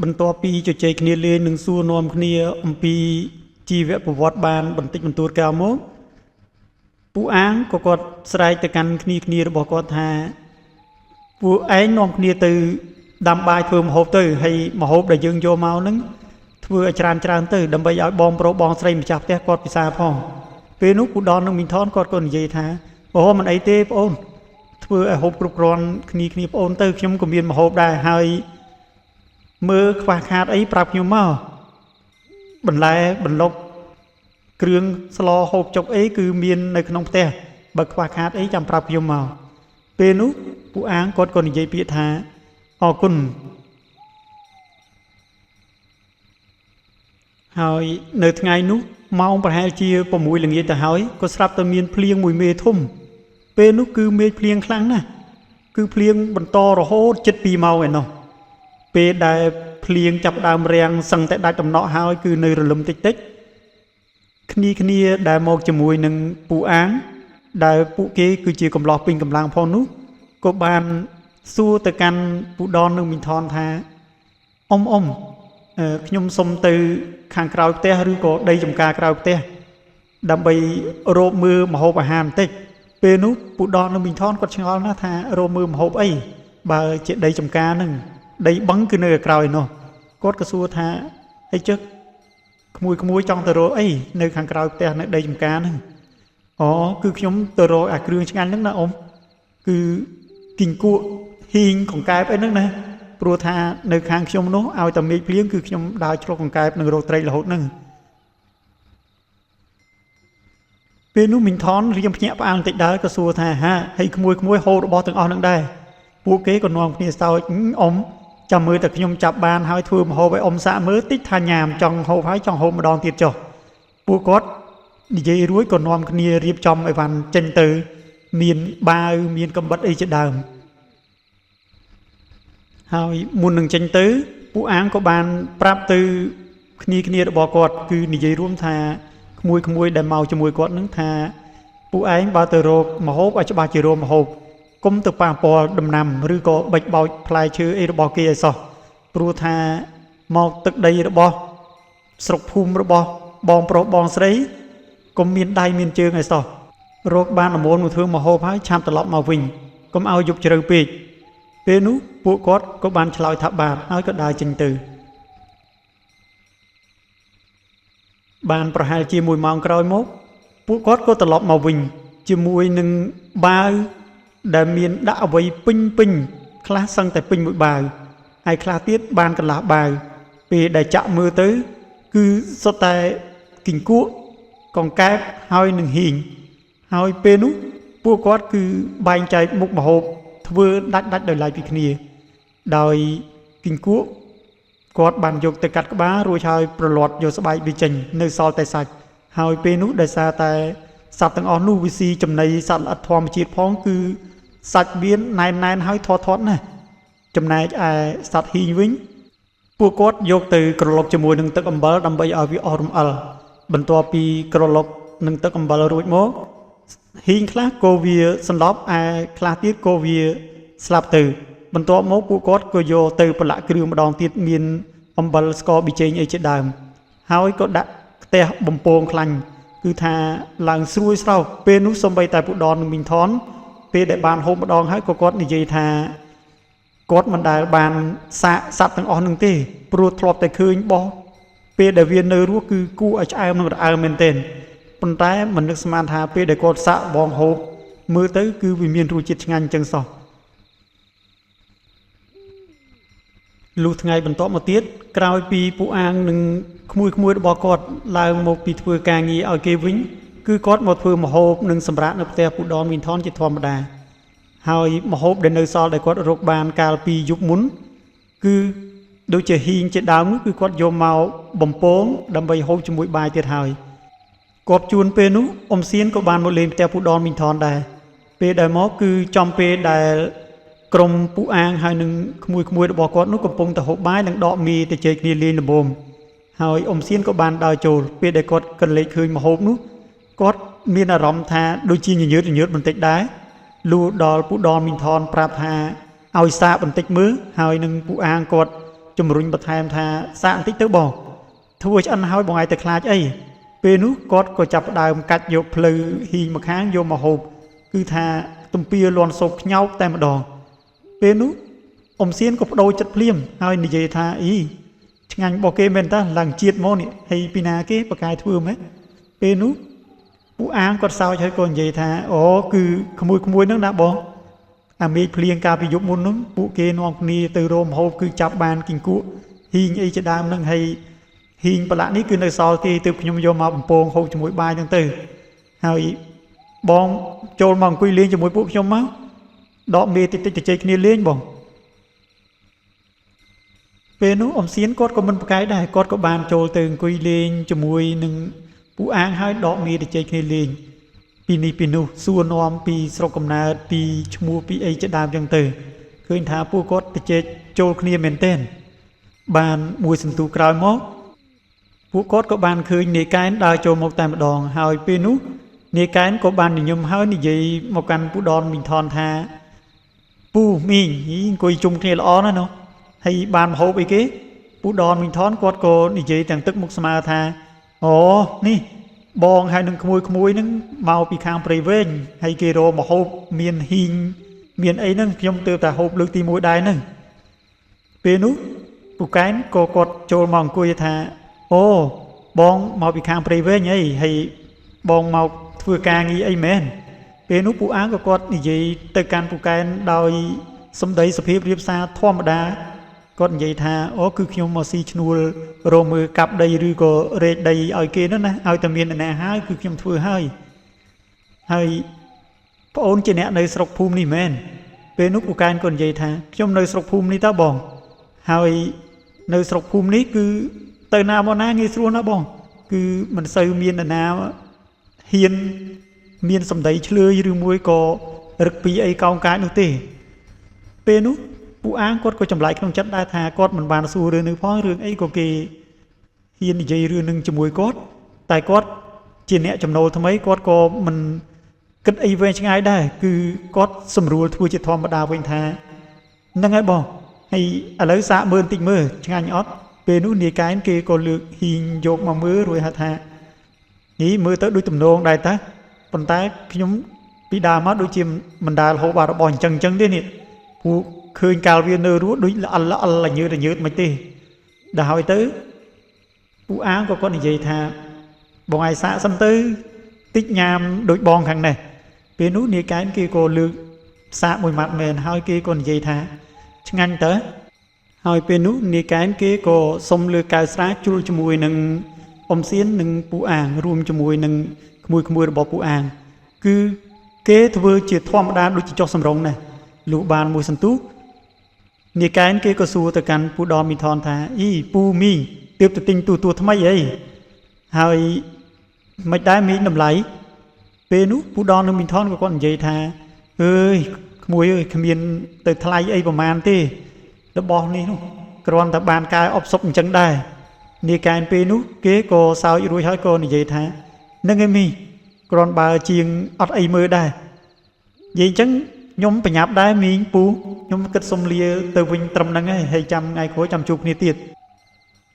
បន្ទាប់ពីជជែកគ្នាលេងនិងសួរនាំគ្នាអំពីជីវប្រវត្តិបានបន្តិចបន្តួចក្រោយមកពួកអាងក៏គាត់ស្រែកទៅកាន់គ្នារបស់គាត់ថាពួកឯងនាំគ្នាទៅដាំបាយធ្វើម្ហូបទៅហើយម្ហូបដែលយើងយកមកហ្នឹងធ្វើឲ្យច្រើនទៅដើម្បីឲ្យបងប្រុសបងស្រីម្ចាស់ផ្ទះគាត់ពិសាផងពេលនោះពូដននិងមីងថនគាត់ក៏និយាយថាអូមិនអីទេបងអូនធ្វើឲ្យហូបគ្រប់គ្រាន់គ្នាបងអូនទៅខ្ញុំក៏មានម្ហូបដែរហើយមើលខ្វះខាតអីប្រាប់ខ្ញុំមកបន្លែបន្លុកគ្រឿងស្លហូបចុកអីគឺមាននៅក្នុងផ្ទះបើខ្វះខាតអីចាំប្រាប់ខ្ញុំមកពេលនោះពួកអាងគាត់ក៏និយាយពាក្យថាអរគុណហើយនៅថ្ងៃនោះម៉ោងប្រហែលជា6ល្ងាចទៅហើយក៏ស្រាប់តែមានភ្លៀងមួយមេធំពេលនោះគឺមេឃភ្លៀងខ្លាំងណាស់គឺភ្លៀងបន្តរហូតជិត2ម៉ោងឯណោះពេលដែលភ្លៀងចាប់ដើមរាំងសឹងតែដាច់ដំណក់ហើយគឺនៅរលឹមតិចគ្នាដែលមកជាមួយនឹងពូអាងដែលពួកគេគឺជាកំឡោះពេញកម្លាំងផងនោះក៏បានសួរទៅកាន់ពូដននិងមីងថនថាអ៊ំខ្ញុំសុំទៅខាងក្រោយផ្ទះឬក៏ដីចំការក្រោយផ្ទះដើម្បីរកមើលម្ហូបអាហារបន្តិចពេលនោះពូដននិងមីងថនគាត់ឆ្ងល់ណាស់ថារកមើលម្ហូបអីបើជាដីចំការហ្នឹងដីបឹងគឺនៅក្រោយនោះគាត់ក៏សួរថាអីចឹកក្មួយចង់ទៅរកអីនៅខាងក្រោយផ្ទះនៅដីចំការហ្នឹងអូគឺខ្ញុំទៅរកអាគ្រឿងឆ្ងាញ់ហ្នឹងណាអ៊ំគឺគីងគក់ហ៊ីងកង្កែបអីហ្នឹងណាព្រោះថានៅខាងខ្ញុំនោះឲ្យតែមេឃភ្លៀងគឺខ្ញុំដើរជ្រកកង្កែបនឹងរកត្រីរហូតហ្នឹងពេលនោះមីងថនរៀងភ្ញាក់ផ្អើលបន្តិចដែរក៏សួរថាហាហើយក្មួយហូបរបស់ទាំងអស់ហ្នឹងដែរពួកគេក៏នាំគ្នាសើចអ៊ំចាំមើលតែខ្ញុំចាប់បានហើយធ្វើម្ហូបឲ្យអ៊ំសាក់មើលតិចថាញ៉ាំចង់ហូបហើយចង់ហូបម្ដងទៀតចុះពួកគាត់ និយាយរួចក៏នាំគ្នារៀបចំអីវ៉ាន់ចេញទៅមានបាវមានកំបិតអីជាដើមហើយមុននឹងចេញទៅពួកអាងក៏បានប្រាប់ទៅគ្នារបស់គាត់គឺនិយាយរួមថាក្មួយដែលមកជាមួយគាត់នឹងថាពួកឯងបើទៅរកមហូបឲ្យច្បាស់ជារកមហូបកុំទៅប៉ះពាល់ដំណាំឬក៏បិចបោចផ្លែឈើអីរបស់គេឲ្យសោះព្រោះថាមកទឹកដីរបស់ស្រុកភូមិរបស់បងប្រុសបងស្រីកុំមានដៃមានជើងឲ្យសោះរកបានអមូលមកធ្វើមហូបហើយឆាប់ត្រឡប់មកវិញកុំឲ្យយប់ជ្រៅពេកពេលនោះពួកគាត់ក៏បានឆ្លើយថាបាទហើយក៏ដើរចេញទៅបានប្រហែលជា1ម៉ោងក្រោយមកពួកគាត់ក៏ត្រឡប់មកវិញជាមួយនឹងបាវដែលមានដាក់អ្វីពេញខ្លះសឹងតែពេញមួយបាវហើយខ្លះទៀតបានកន្លះបាវពេលដែលចាក់មើលទៅគឺសុទ្ធតែគីង្គក់កង្កែបហើយនឹងហ៊ីងហើយពេលនោះពួកគាត់គឺបែងចែកមុខម្ហូបធ្វើដាច់ដោយឡែកពីគ្នាដោយគីង្គក់គាត់បានយកទៅកាត់ក្បាលរួចហើយប្រឡាត់យកស្បែកវាចេញនៅសល់តែសាច់ហើយពេលនោះដោយសារតែសត្វទាំងអស់នោះវាស៊ីចំណីសត្វល្អិតធម្មជាតិផងគឺសាច់វាណែនហើយធាត់ណាស់ចំណែកឯសត្វហ៊ីងវិញពួកគាត់យកទៅក្រឡុកជាមួយនឹងទឹកអំបិលដើម្បីឲ្យវាអស់រំអិលបន្ទាប់ពីក្រឡុកនឹងទឹកអំបិលរួចមកហ៊ីងខ្លះក៏វាសន្លប់ឯខ្លះទៀតក៏វាស្លាប់ទៅបន្ទាប់មកពួកគាត់ក៏យកទៅប្រឡាក់គ្រឿងម្ដងទៀតមានអំបិលស្ករប៊ីចេងអីជាដើមហើយក៏ដាក់ផ្ទះបំពងខ្លាញ់គឺថាឡើងស្រួយស្រោបពេលនោះសំបីតែពុដននិងមីងថនពេលដែលបានហូបម្ដងហើយក៏គាត់និយាយថាគាត់មិនដែលបានសាកសត្វទាំងអស់នឹងទេព្រោះធ្លាប់តែឃើញបោះពេលដែលវានៅរស់គឺគួរឲ្យឆ្អែមនិងរអើមែនទែនប៉ុន្តែមិននឹកស្មានថាពេលដែលគាត់សាកបងហូបមើលទៅគឺវាមានរសជាតិឆ្ងាញ់ចឹងសោះលុះថ្ងៃបន្ទាប់មកទៀតក្រោយពីពួកអាងនិងក្មួយរបស់គាត់ឡើងមកពីធ្វើការងារឲ្យគេវិញគឺគាត់មកធ្វើម្ហូបនិងសម្រាប់នៅផ្ទះពូដនមីនថនជាធម្មតាហើយម្ហូបដែលនៅសល់ដែលគាត់រកបានកាលពីយប់មុនគឺដូចជាហ៊ីងជាដើមនោះគឺគាត់យកមកបំពងដើម្បីហូបជាមួយបាយទៀតហើយគាត់ជួនពេលនោះអ៊ំសៀនក៏បានមកលេងផ្ទះពូដនមីនថនដែរពេលដែលមកគឺចំពេលដែលក្រុមពូអាងហើយនឹងក្មួយរបស់គាត់នោះកំពុងតែហូបបាយនិងដកមីទៅជែកគ្នាលេងល្មមហើយអ៊ំសៀនក៏បានដើរចូលពេលដែលគាត់កន្លែងឃើញម្ហូបនោះគាត់មានអារម្មណ៍ថាដូចជាញញើតបន្តិចដែរលុះដល់ពូដនមីងថនប្រាប់ថាឲ្យសាកបន្តិចមើលហើយនឹងពូអាងគាត់ជំរុញបន្ថែមថាសាកបន្តិចទៅបងធ្វើឆ្អិនហើយបងឯងទៅខ្លាចអីពេលនោះគាត់ក៏ចាប់ផ្ដើមកាច់យកភ្លៅហ៊ីងមកខាងយកមកហូបគឺថាទំពាលន់សោកខ្ញោកតែម្ដងពេលនោះអ៊ំសៀនក៏បដូរចិត្តភ្លាមហើយនិយាយថាអីឆ្ងាញ់របស់គេមែនតើឡើងជាតិមកនេះហើយពីណាគេបកាយធ្វើមែនពេលនោះពូអាងគាត់សើចហើយក៏និយាយថាអូគឺក្មួយហ្នឹងណាបងអាមេឃភ្លៀងកាលពីយប់មុននោះពួកគេនាំគ្នាទៅរោមហូបគឺចាប់បានគីង្គក់ហ៊ីងអីជាដើមហ្នឹងហើយហ៊ីងប្រឡាក់នេះគឺនៅសល់ទេទើបខ្ញុំយកមកបំពងហូបជាមួយបាយហ្នឹងទៅហើយបងចូលមកអង្គុយលេងជាមួយពួកខ្ញុំមកដកមេតិចទៅជែកគ្នាលេងបងពេលនោះអ៊ំសៀនគាត់ក៏មិនប្រកែកដែរគាត់ក៏បានចូលទៅអង្គុយលេងជាមួយនឹងពូអាងហើយដកមេទៅជែកគ្នាលេងពីនេះពីនោះសួរនាំពីស្រុកកំណើតពីឈ្មោះពីអីជាដើមចឹងទៅឃើញថាពួកគាត់ទៅជែកចូលគ្នាមែនទែនបានមួយសន្ទុះក្រោយមកពួកគាត់ក៏បានឃើញនាយកែនដើរចូលមកតែម្ដងហើយពេលនោះនាយកែនក៏បានញញឹមហើយនិយាយមកកាន់ពូដនមីងថនថាពូមីងអង្គុយជុំគ្នាល្អណាស់ណោះហើយបានមហូបអីគេពូដនមីងថនគាត់ក៏និយាយទាំងទឹកមុខស្មើថាអូនេះបងហើយនឹងក្មួយហ្នឹងមកពីខាងព្រៃវែងហើយគេរកមហូបមានហ៊ីងមានអីហ្នឹងខ្ញុំទើបតែហូបលើកទី1ដែរហ្នឹងពេលនោះពូកែនក៏គាត់ចូលមកអង្គុយថាអូបងមកពីខាងព្រៃវែងអីហើយបងមកធ្វើការងារអីមែនពេលនោះពូអាងក៏គាត់និយាយទៅកាន់ពូកែនដោយសម្ដីសុភាពរៀបសារធម្មតាគាត់និយាយថាអូគឺខ្ញុំមកស៊ីឈ្នួលរមើកាប់ដីឬក៏រែកដីឲ្យគេនោះណាឲ្យតែមានអ្នកណាហើយគឺខ្ញុំធ្វើហើយប្អូនជាអ្នកនៅស្រុកភូមិនេះមែនពេលនោះពូកែនក៏និយាយថាខ្ញុំនៅស្រុកភូមិនេះតើបងហើយនៅស្រុកភូមិនេះគឺទៅណាមកណាងាយស្រួលណាបងគឺមិនសូវមានអ្នកណា hiền miền sầm đầy chơi rư muối có rực pi ấy cao cái nữa tê pe nú phụ án cốt có chậm lại trong chất đa thà cốt mình bàn xu rư nữ phó rương ấy có kỳ hiền dây rư nâng chùm muối cốt tại cốt chỉ nẹt chậm nô tham ấy cốt có mình kết ấy về chẳng ai đây cứ cốt sầm rùa thua chỉ thom mà đào bên thà nâng ấy bỏ hay ở lấy xã mơn tịnh mơ chẳng ai nhót pe nú nia cái kia có lược hiền dột mà mưa rồi hả thà nghĩ mưa tới đuôi tùm nôn đây ta phần tay nhóm bị đà mắt đôi chim mình đà hổ bà nó bòn chân chân thế nè phụ khơi cao viên nơ rúa đuôi là ăn là như mấy tê đà hỏi tới phụ áo có con gì thà bọn ai xã xâm tới tích nham đôi bòn thằng này phía núi nia cái kia cô lư xã mùi mặt mền hai kia còn gì thà ngăn tới hỏi phía núi nia cái kia cô xông lư cao xã chui cho mùi nâng ông xiên nâng phụ àng rùm cho mùi nâng mùi bỏ phụ àng cứ kế thưa chỉ thom đá đôi chỉ cho sầm rồng này lũ bàn mùi sân tú nia cái kia có xua từ căn phụ đo mi thon thà y pu mi tiếp từ tinh tu tham ấy ấyហើយមិនដែរមីតម្លៃពេលនោះពូដននឹងមីថនក៏គាត់និយាយថាអើយក្មួយអើយគ្មានទៅថ្លៃអីប្រហែលទេរបស់នេះនោះគ្រាន់តែបានកែអបសុបអញ្ចឹងដែរនាកែនពេលនោះគេក៏សើចរួចហើយក៏និយាយថានឹងឯមីគ្រាន់បើជាងអត់អីមើលដែរនិយាយអញ្ចឹងខ្ញុំប្រញាប់ដែរមីងពូខ្ញុំគិតសុំលាទៅវិញត្រឹមហ្នឹងហើយចាំថ្ងៃក្រោយចាំជួបគ្នាទៀត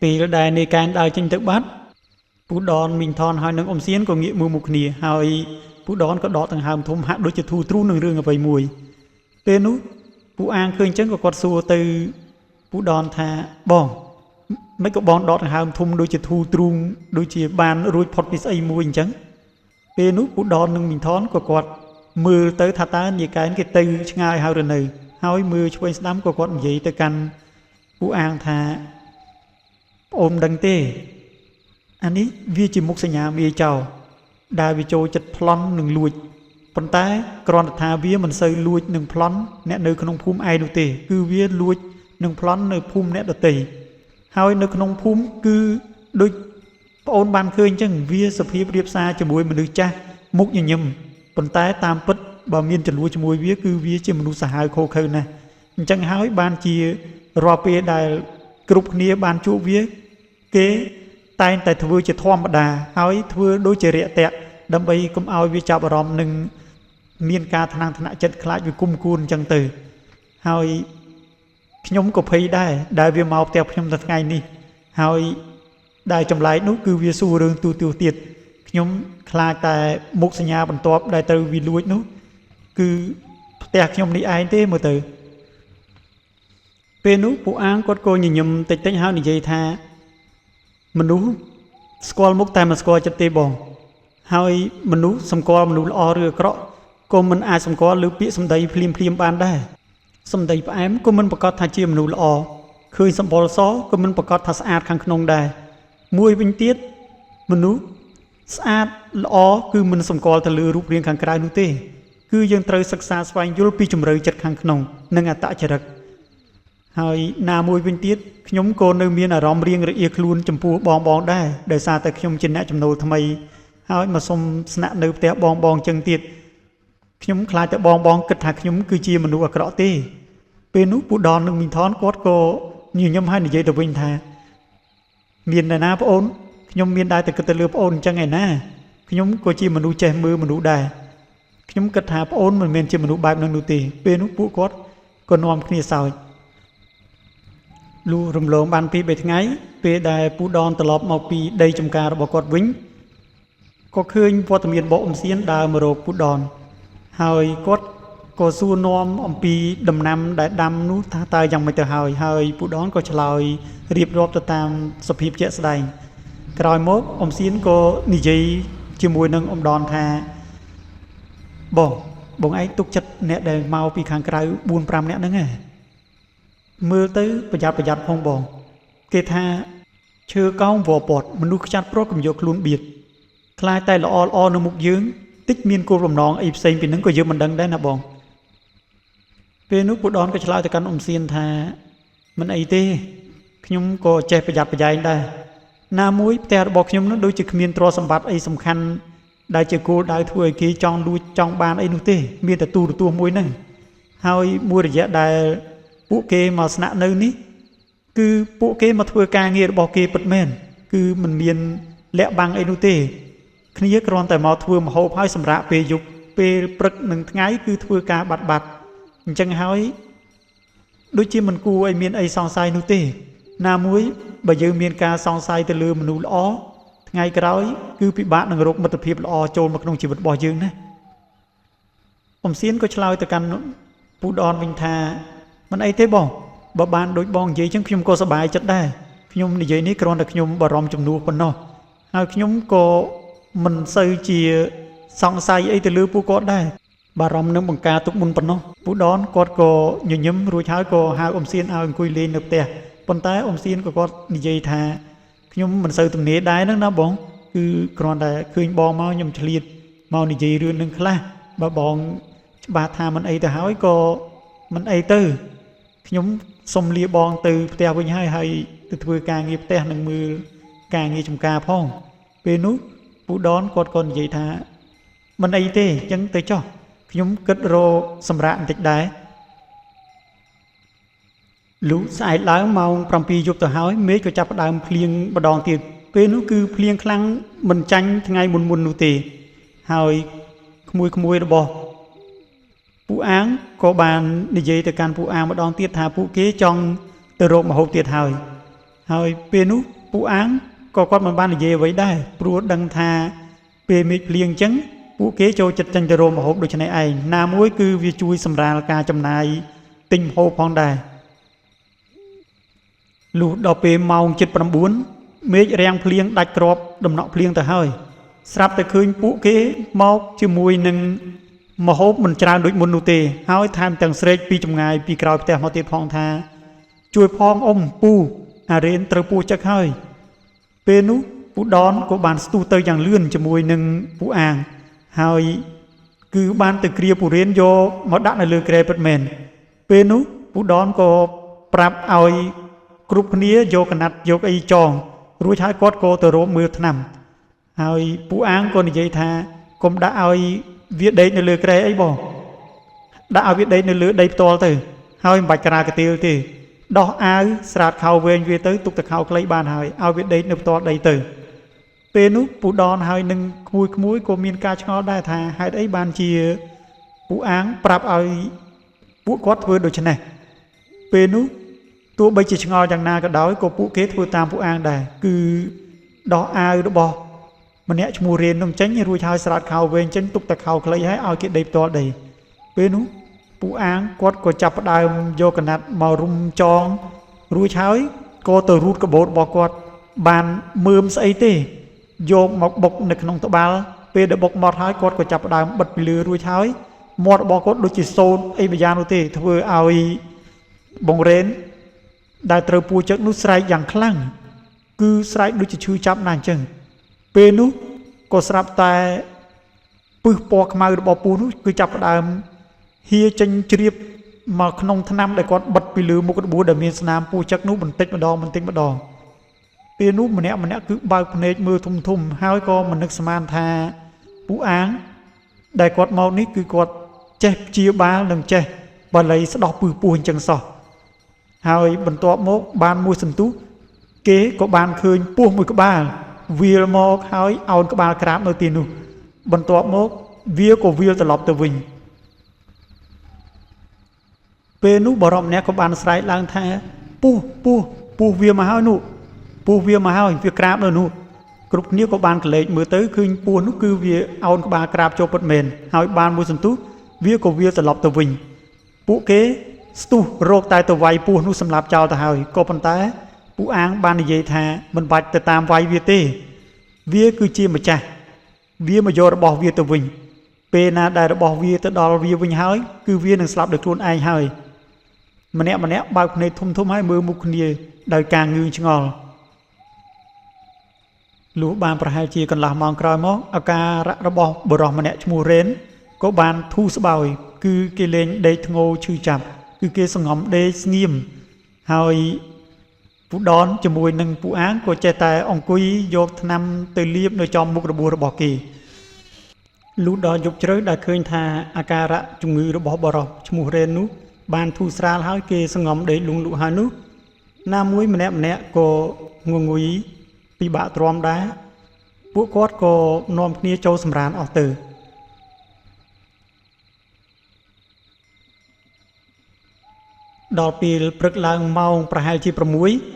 ពេលដែលនាកែនដើរចេញទៅបាត់ពូដនមីងថនហើយនឹងអ៊ំសៀនក៏ងាកមើលមុខគ្នាហើយពូដនក៏ដកដង្ហើមធំហាក់ដូចជាធូរទ្រូងនឹងរឿងអ្វីមួយពេលនោះពូអាងឃើញអញ្ចឹងក៏គាត់សួរទៅពូដនថាបងមិនក៏បងដកដង្ហើមធំដូចជាធូរទ្រូងដូចជាបានរួចផុតពីស្អីមួយអញ្ចឹងពេលនោះពូដននឹងមីងថនក៏គាត់មើលទៅថាតើនាយកែនគេទៅឆ្ងាយហើយឬនៅហើយមើលឆ្វេងស្ដាំក៏គាត់និយាយទៅកាន់ពូអាងថាអូនដឹងទេអានេះវាជាមុខសញ្ញាវាចោលដែលវាចូលចិត្តប្លន់នឹងលួចប៉ុន្តែគ្រាន់តែថាវាមិនសូវលួចនឹងប្លន់អ្នកនៅក្នុងភូមិឯនោះទេគឺវាលួចនឹងប្លន់នៅភូមិអ្នកដទៃហើយនៅក្នុងភូមិគឺដូចប្អូនបានឃើញអញ្ចឹងវាសភាពរៀបសារជាមួយមនុស្សចាស់មុខញញឹមប៉ុន្តែតាមពិតបើមានចលួជាមួយវាគឺវាជាមនុស្សសាហាវខូខើណាស់អញ្ចឹងហើយបានជារាល់ពេលដែលគ្រប់គ្នាបានជួបវាគេតែងតែធ្វើជាធម្មតាហើយធ្វើដូចជារាក់ទាក់ដើម្បីកុំឲ្យវាចាប់អារម្មណ៍នឹងមានការថ្នាំងថ្នាក់ចិត្តខ្លាចវាគុំគួនអញ្ចឹងទៅហើយខ្ញុំក៏ភ័យដែរដែលវាមកផ្ទះខ្ញុំទៅថ្ងៃនេះហើយដែលចម្លែកនោះគឺវាសួររឿងទូទៀតខ្ញុំខ្លាចតែមុខសញ្ញាបន្ទាប់ដែលត្រូវវាលួចនោះគឺផ្ទះខ្ញុំនេះឯងទេមើលទៅពេលនោះពួកអាងគាត់ក៏ញញឹមតិចហើយនិយាយថាមនុស្សស្គាល់មុខតែមិនស្គាល់ចិត្តទេបងហើយមនុស្សសម្គាល់មនុស្សល្អឬអាក្រក់ក៏មិនអាចសម្គាល់ឬពាក្យសម្ដីភ្លាមបានដែរសម្ដីផ្អែមក៏មិនប្រកាសថាជាមនុស្សល្អឃើញសម្បុរសក៏មិនប្រកាសថាស្អាតខាងក្នុងដែរមួយវិញទៀតមនុស្សស្អាតល្អគឺមិនសម្គាល់ទៅលើរូបរាងខាងក្រៅនោះទេគឺយើងត្រូវសិក្សាស្វែងយល់ពីជំរឿចិត្តខាងក្នុងនិងអត្តចរិតហើយណាមួយវិញទៀតខ្ញុំក៏នៅមានអារម្មណ៍រៀងរអៀខ្លួនចំពោះបងដែរដោយសារតែខ្ញុំជាអ្នកចំណូលថ្មីហើយមកសុំស្នាក់នៅផ្ទះបងចឹងទៀតខ្ញុំខ្លាចតែបងគិតថាខ្ញុំគឺជាមនុស្សអាក្រក់ទេពេលនោះពូដននឹងមីងថនគាត់ក៏ញញឹមហើយនិយាយទៅវិញថាមាននរណាប្អូនខ្ញុំមានដែរតែគិតទៅលើប្អូនអញ្ចឹងឯណាខ្ញុំក៏ជាមនុស្សចេះមើលមនុស្សដែរខ្ញុំគិតថាប្អូនមិនមែនជាមនុស្សបែបហ្នឹងនោះទេពេលនោះពួកគាត់ក៏នាំគ្នាសើចលុះរំលងបានពី3ថ្ងៃពេលដែលពូដនត្រឡប់មកពីដីចំការរបស់គាត់វិញក៏ឃើញវត្តមានបកអ៊ំសៀនដើរមករកពូដនហើយគាត់ក៏សួរនាំអំពីដំណាំដែលដាំនោះថាតើយ៉ាងម៉េចទៅហើយពូដនក៏ឆ្លើយរៀបរាប់ទៅតាមសភាពជាក់ស្ដែងក្រោយមកអ៊ំសៀនក៏និយាយជាមួយនឹងអ៊ំដនថាបងឯងទុកចិត្តអ្នកដែលមកពីខាងក្រៅ 4-5 នាក់ហ្នឹងឯងមើលទៅប្រយ័ត្នផងបងគេថាឈើកោងវពតមនុស្សខ្ចាត់ប្រត់កំយកខ្លួនបៀតខ្លាចតែល្អនៅមុខយើងតិចមានគោលបំណងអីផ្សេងពីហ្នឹងក៏យើងមិនដឹងដែរណាបងពេលនោះពូដនក៏ឆ្លើយទៅកាន់អ៊ំសៀនថាមិនអីទេខ្ញុំក៏ចេះប្រយ័ត្នប្រយែងដែរណាមួយផ្ទះរបស់ខ្ញុំនោះដូចជាគ្មានទ្រព្យសម្បត្តិអីសំខាន់ ដែលជាគោលដៅធ្វើឲ្យគេចង់លួចចង់បានអីនោះទេមានតែទូរទស្សន៍មួយហ្នឹងហើយមួយរយៈដែលពួកគេមកស្នាក់នៅនេះគឺពួកគេមកធ្វើការងាររបស់គេពិតមែនគឺមិនមានលាក់បាំងអីនោះទេគ្នាគ្រាន់តែមកធ្វើម្ហូបហើយសម្រាប់ពេលយប់ពេលព្រឹកនិងថ្ងៃគឺធ្វើការបាត់អញ្ចឹងហើយដូចជាមិនគួរឲ្យមានអីសង្ស័យនោះទេណាមួយបើយើងមានការសង្ស័យទៅលើមនុស្សល្អថ្ងៃក្រោយគឺពិបាកនឹងរកមិត្តភាពល្អចូលមកក្នុងជីវិតរបស់យើងណាអ៊ំសៀនក៏ឆ្លើយទៅកាន់ពូដនវិញថាមិនអីទេបងបើបានដូចបងនិយាយចឹងខ្ញុំក៏សប្បាយចិត្តដែរខ្ញុំនិយាយនេះគ្រាន់តែខ្ញុំបារម្ភជំនួសប៉ុណ្ណោះហើយខ្ញុំក៏មិនសូវជាសង្ស័យអីទៅលើពួកគាត់ដែរបារម្ភនឹងបង្ការទុកមុនប៉ុណ្ណោះពូដនគាត់ក៏ញញឹមរួចហើយក៏ហៅអ៊ំសៀនឲ្យអង្គុយលេងនៅផ្ទះប៉ុន្តែអ៊ំសៀនក៏គាត់និយាយថាខ្ញុំមិនសូវទំនេរដែរហ្នឹងណាបងគឺគ្រាន់តែឃើញបងមកខ្ញុំឆ្លៀតមកនិយាយរឿងនឹងខ្លះបើបងច្បាស់ថាមិនអីទៅហើយក៏មិនអីទៅខ្ញុំសុំលាបងទៅផ្ទះវិញហើយទៅធ្វើការងារផ្ទះនិងមើលការងារចំការផងពេលនោះពូដនគាត់ក៏និយាយថាមិនអីទេអញ្ចឹងទៅចុះខ្ញុំគិតរកសម្រាប់បន្តិចដែរលុះស្អែកឡើងម៉ោង7យប់ទៅហើយមេឃក៏ចាប់ផ្ដើមភ្លៀងម្ដងទៀតពេលនោះគឺភ្លៀងខ្លាំងមិនចាញ់ថ្ងៃមុននោះទេហើយក្មួយរបស់ពូអាងក៏បាននិយាយទៅកាន់ពូអាងម្ដងទៀតថាពួកគេចង់ទៅរកម្ហូបទៀតហើយពេលនោះពូអាងក៏គាត់មិនបាននិយាយអ្វីដែរព្រោះដឹងថាពេលមេឃភ្លៀងអញ្ចឹងពួកគេចូលចិត្តចេញទៅរកម្ហូបដូច្នេះឯងណាមួយគឺវាជួយសម្រាលការចំណាយទិញម្ហូបផងដែរលុះដល់ពេលម៉ោង 7:09 មេឃរាំងភ្លៀងដាច់គ្រាប់ដំណក់ភ្លៀងទៅហើយស្រាប់តែឃើញពួកគេមកជាមួយនឹងម្ហូបមិនច្រើនដូចមុននោះទេហើយថែមទាំងស្រែកពីចម្ងាយពីក្រោយផ្ទះមកទៀតផងថាជួយផងអ៊ំពូអារ៉េនត្រូវពូចឹកហើយពេលនោះពូដនក៏បានស្ទុះទៅយ៉ាងលឿនជាមួយនឹងពូអាងហើយគឺបានទៅគ្រាពូរ៉េនយកមកដាក់នៅលើគ្រែពិតមែនពេលនោះពូដនក៏ប្រាប់ឲ្យគ្រប់គ្នាយកកណាត់យកអីចងរួចហើយគាត់ក៏ទៅរកមើលថ្នាំហើយពូអាងក៏និយាយថាកុំដាក់ឲ្យវាដេកនៅលើគ្រែអីបងដាក់ឲ្យវាដេកនៅលើដីផ្ទាល់ទៅហើយមិនបាច់ក្រាលកាទៀលទេដោះអាវស្រាតខោវែងវាទៅទុកតែខោខ្លីបានហើយឲ្យវាដេកនៅផ្ទាល់ដីទៅពេលនោះពូដនហើយនឹងក្មួយក៏មានការឆ្ងល់ដែរថាហេតុអីបានជាពូអាងប្រាប់ឲ្យពួកគាត់ធ្វើដូច្នេះពេលនោះទោះបីជាឆ្ងល់យ៉ាងណាក៏ដោយក៏ពួកគេធ្វើតាមពូអាងដែរគឺដោះអាវរបស់ម្នាក់ឈ្មោះរ៉េននឹងចេញរួចហើយស្រាតខោវែងចេញទុកតែខោខ្លីហើយឲ្យគេដេកផ្ទាល់ដីពេលនោះពូអាងគាត់ក៏ចាប់ផ្ដើមយកកណាត់មករុំចងរួចហើយក៏ទៅរូតកបោតរបស់គាត់បានមើមស្អីទេយកមកបុកនៅក្នុងត្បាល់ពេលដែលបុកមកហើយគាត់ក៏ចាប់ផ្ដើមបិទពីលើរួចហើយមាត់របស់គាត់ដូចជាសូនអីម្យ៉ាងនោះទេធ្វើឲ្យបងរ៉េនដែលត្រូវពូចឹកនោះស្រែកយ៉ាងខ្លាំងគឺស្រែកដូចជាឈឺចាប់ណាស់អញ្ចឹងពេលនោះក៏ស្រាប់តែពឹសពណ៌ខ្មៅរបស់ពូនោះគឺចាប់ផ្ដើមហៀចេញជ្រាបមកក្នុងថ្នាំដែលគាត់បិទពីលើមុខរបួសដែលមានស្នាមពូចឹកនោះបន្តិចម្ដងពេលនោះម្នាក់គឺបើកភ្នែកមើលធំហើយក៏មិននឹកស្មានថាពូអាងដែលគាត់មកនេះគឺគាត់ចេះព្យាបាលនិងចេះបល័យស្ដោះពឹសពោះអញ្ចឹងសោះហើយបន្ទាប់មកបានមួយសន្ទុះគេក៏បានឃើញពស់មួយក្បាលវាលមកហើយអោនក្បាលក្រាបនៅទីនោះបន្ទាប់មកវាក៏វាលត្រឡប់ទៅវិញពេលនោះបរិមម្នាក់ក៏បានស្រែកឡើងថាពស់វាមកហើយនោះពស់វាមកហើយវាក្រាបនៅនោះគ្រប់គ្នាក៏បានកលេចមើលទៅឃើញពស់នោះគឺវាអោនក្បាលក្រាបចូលពិតមែនហើយបានមួយសន្ទុះវាក៏វាលត្រឡប់ទៅវិញពួកគេស្ទុះរកតែទៅវាយពស់នោះសម្លាប់ចោលទៅហើយក៏ប៉ុន្តែពូអាងបាននិយាយថាមិនបាច់ទៅតាមវាយវាទេវាគឺជាម្ចាស់វាមកយករបស់វាទៅវិញពេលណាដែលរបស់វាទៅដល់វាវិញហើយគឺវានឹងស្លាប់ដោយខ្លួនឯងហើយម្នាក់បើកភ្នែកធំហើយមើលមុខគ្នាដោយការងឿងឆ្ងល់លុះបានប្រហែលជាកន្លះម៉ោងក្រោយមកអាការៈរបស់បុរសម្នាក់ឈ្មោះរ៉េនក៏បានធូរស្បើយគឺគេលែងដេកធ្ងោឈឺចាប់គឺគេសង្ងំដេកស្ងៀមហើយពូដនជាមួយនឹងពូអាងក៏ចេះតែអង្គុយយកថ្នាំទៅលាបនៅចំមុខរបួសរបស់គេ លុះដល់យប់ជ្រៅដែលឃើញថាអាការៈជំងឺរបស់បរោះឈ្មោះរ៉េននោះបានធូរស្រាលហើយគេសងំដេកលងលក់ហើយនោះណាមួយម្នាក់ក៏ងងុយពិបាកទ្រាំដែរពួកគាត់ក៏នាំគ្នាចូលសម្រានអស់ទៅដល់ពេលព្រឹកឡើងម៉ោងប្រហែលជា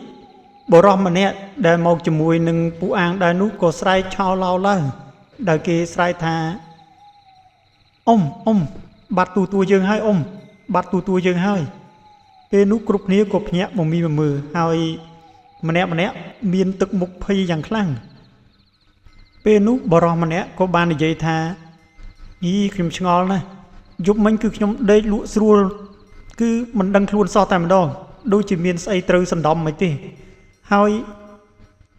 6បរោះម្នាក់ដែលមកជាមួយនឹងពួកអាងដែរនោះក៏ស្រែកឆោឡោឡើងដោយគេស្រែកថាអ៊ំបាត់ទូយើងហើយបាត់ទូយើងហើយពេលនោះគ្រប់គ្នាក៏ភ្ញាក់មកមីមើលហើយម្នាក់មានទឹកមុខភ័យយ៉ាងខ្លាំងពេលនោះបរោះម្នាក់ក៏បាននិយាយថាខ្ញុំឆ្ងល់ណាស់យប់មិញគឺខ្ញុំដេកលក់ស្រួលគឺមិនដឹងខ្លួនសោះតែម្ដងដូចជាមានស្អីត្រូវសណ្ដំមិនទេហើយ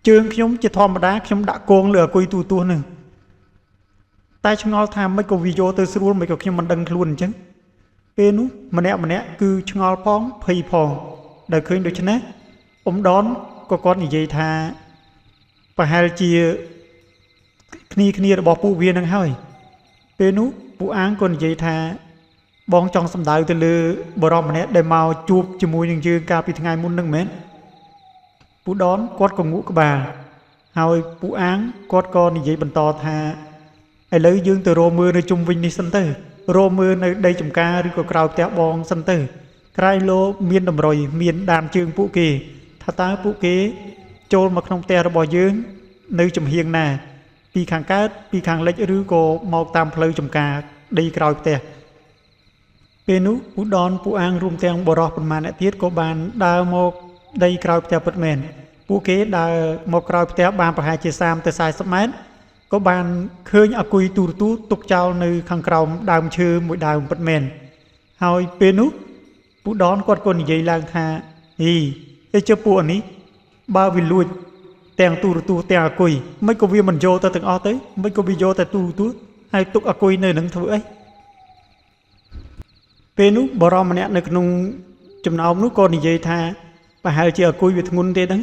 ជើងខ្ញុំជាធម្មតាខ្ញុំដាក់គងលើអាគុយទូនឹងតែឆ្ងល់ថាមិនក៏វាយកទៅស្រួលមិនក៏ខ្ញុំមិនដឹងខ្លួនអញ្ចឹងពេលនោះម្នាក់គឺឆ្ងល់ផងភ័យផងដែលឃើញដូច្នេះអ៊ំដនក៏គាត់និយាយថាប្រហែលជាគ្នារបស់ពួកវានឹងហើយពេលនោះពួកអាងក៏និយាយថាបងចង់សម្ដៅទៅលើបរិបម្នាក់ដែលមកជួបជាមួយនឹងយើងកាលពីថ្ងៃមុននឹងមែនពួកដនគាត់ក៏ងក់ក្បាលហើយពួកអាងគាត់ក៏និយាយបន្តថាឥឡូវយើងទៅរកមើលនៅជុំវិញនេះសិនទៅរកមើលនៅដីចំការឬក៏ក្រៅផ្ទះបងសិនទៅក្រៃលោមានតម្រុយមានដានជើងពួកគេថាតើពួកគេចូលមកក្នុងផ្ទះរបស់យើងនៅចំហៀងណាពីខាងកើតពីខាងលិចឬក៏មកតាមផ្លូវចំការដីក្រោយផ្ទះពេលនោះពួកដនពួកអាងរួមទាំងបរោះប្រមាណអ្នកទៀតក៏បានដើរមកដីក្រោយផ្ទះពិតមែនពួកគេដើរមកក្រោយផ្ទះបានប្រហែលជា30ទៅ40ម៉ែត្រក៏បានឃើញអាគុយទូទុកចោលនៅខាងក្រោមដើមឈើមួយដើមពិតមែនហើយពេលនោះពួកដនគាត់ក៏និយាយឡើងថាឯជើពួកនេះបើវាលួចទាំងទូទាំងអាគុយមិនក៏វាមិនយកទៅទាំងអស់ទៅមិនក៏វាយកតែទូហើយទុកអាគុយនៅនឹងធ្វើអីពេលនោះបរោះម្នាក់នៅក្នុងចំណោមនោះក៏និយាយថាប្រហែលជាអាគុយវាធ្ងន់ទេហ្នឹង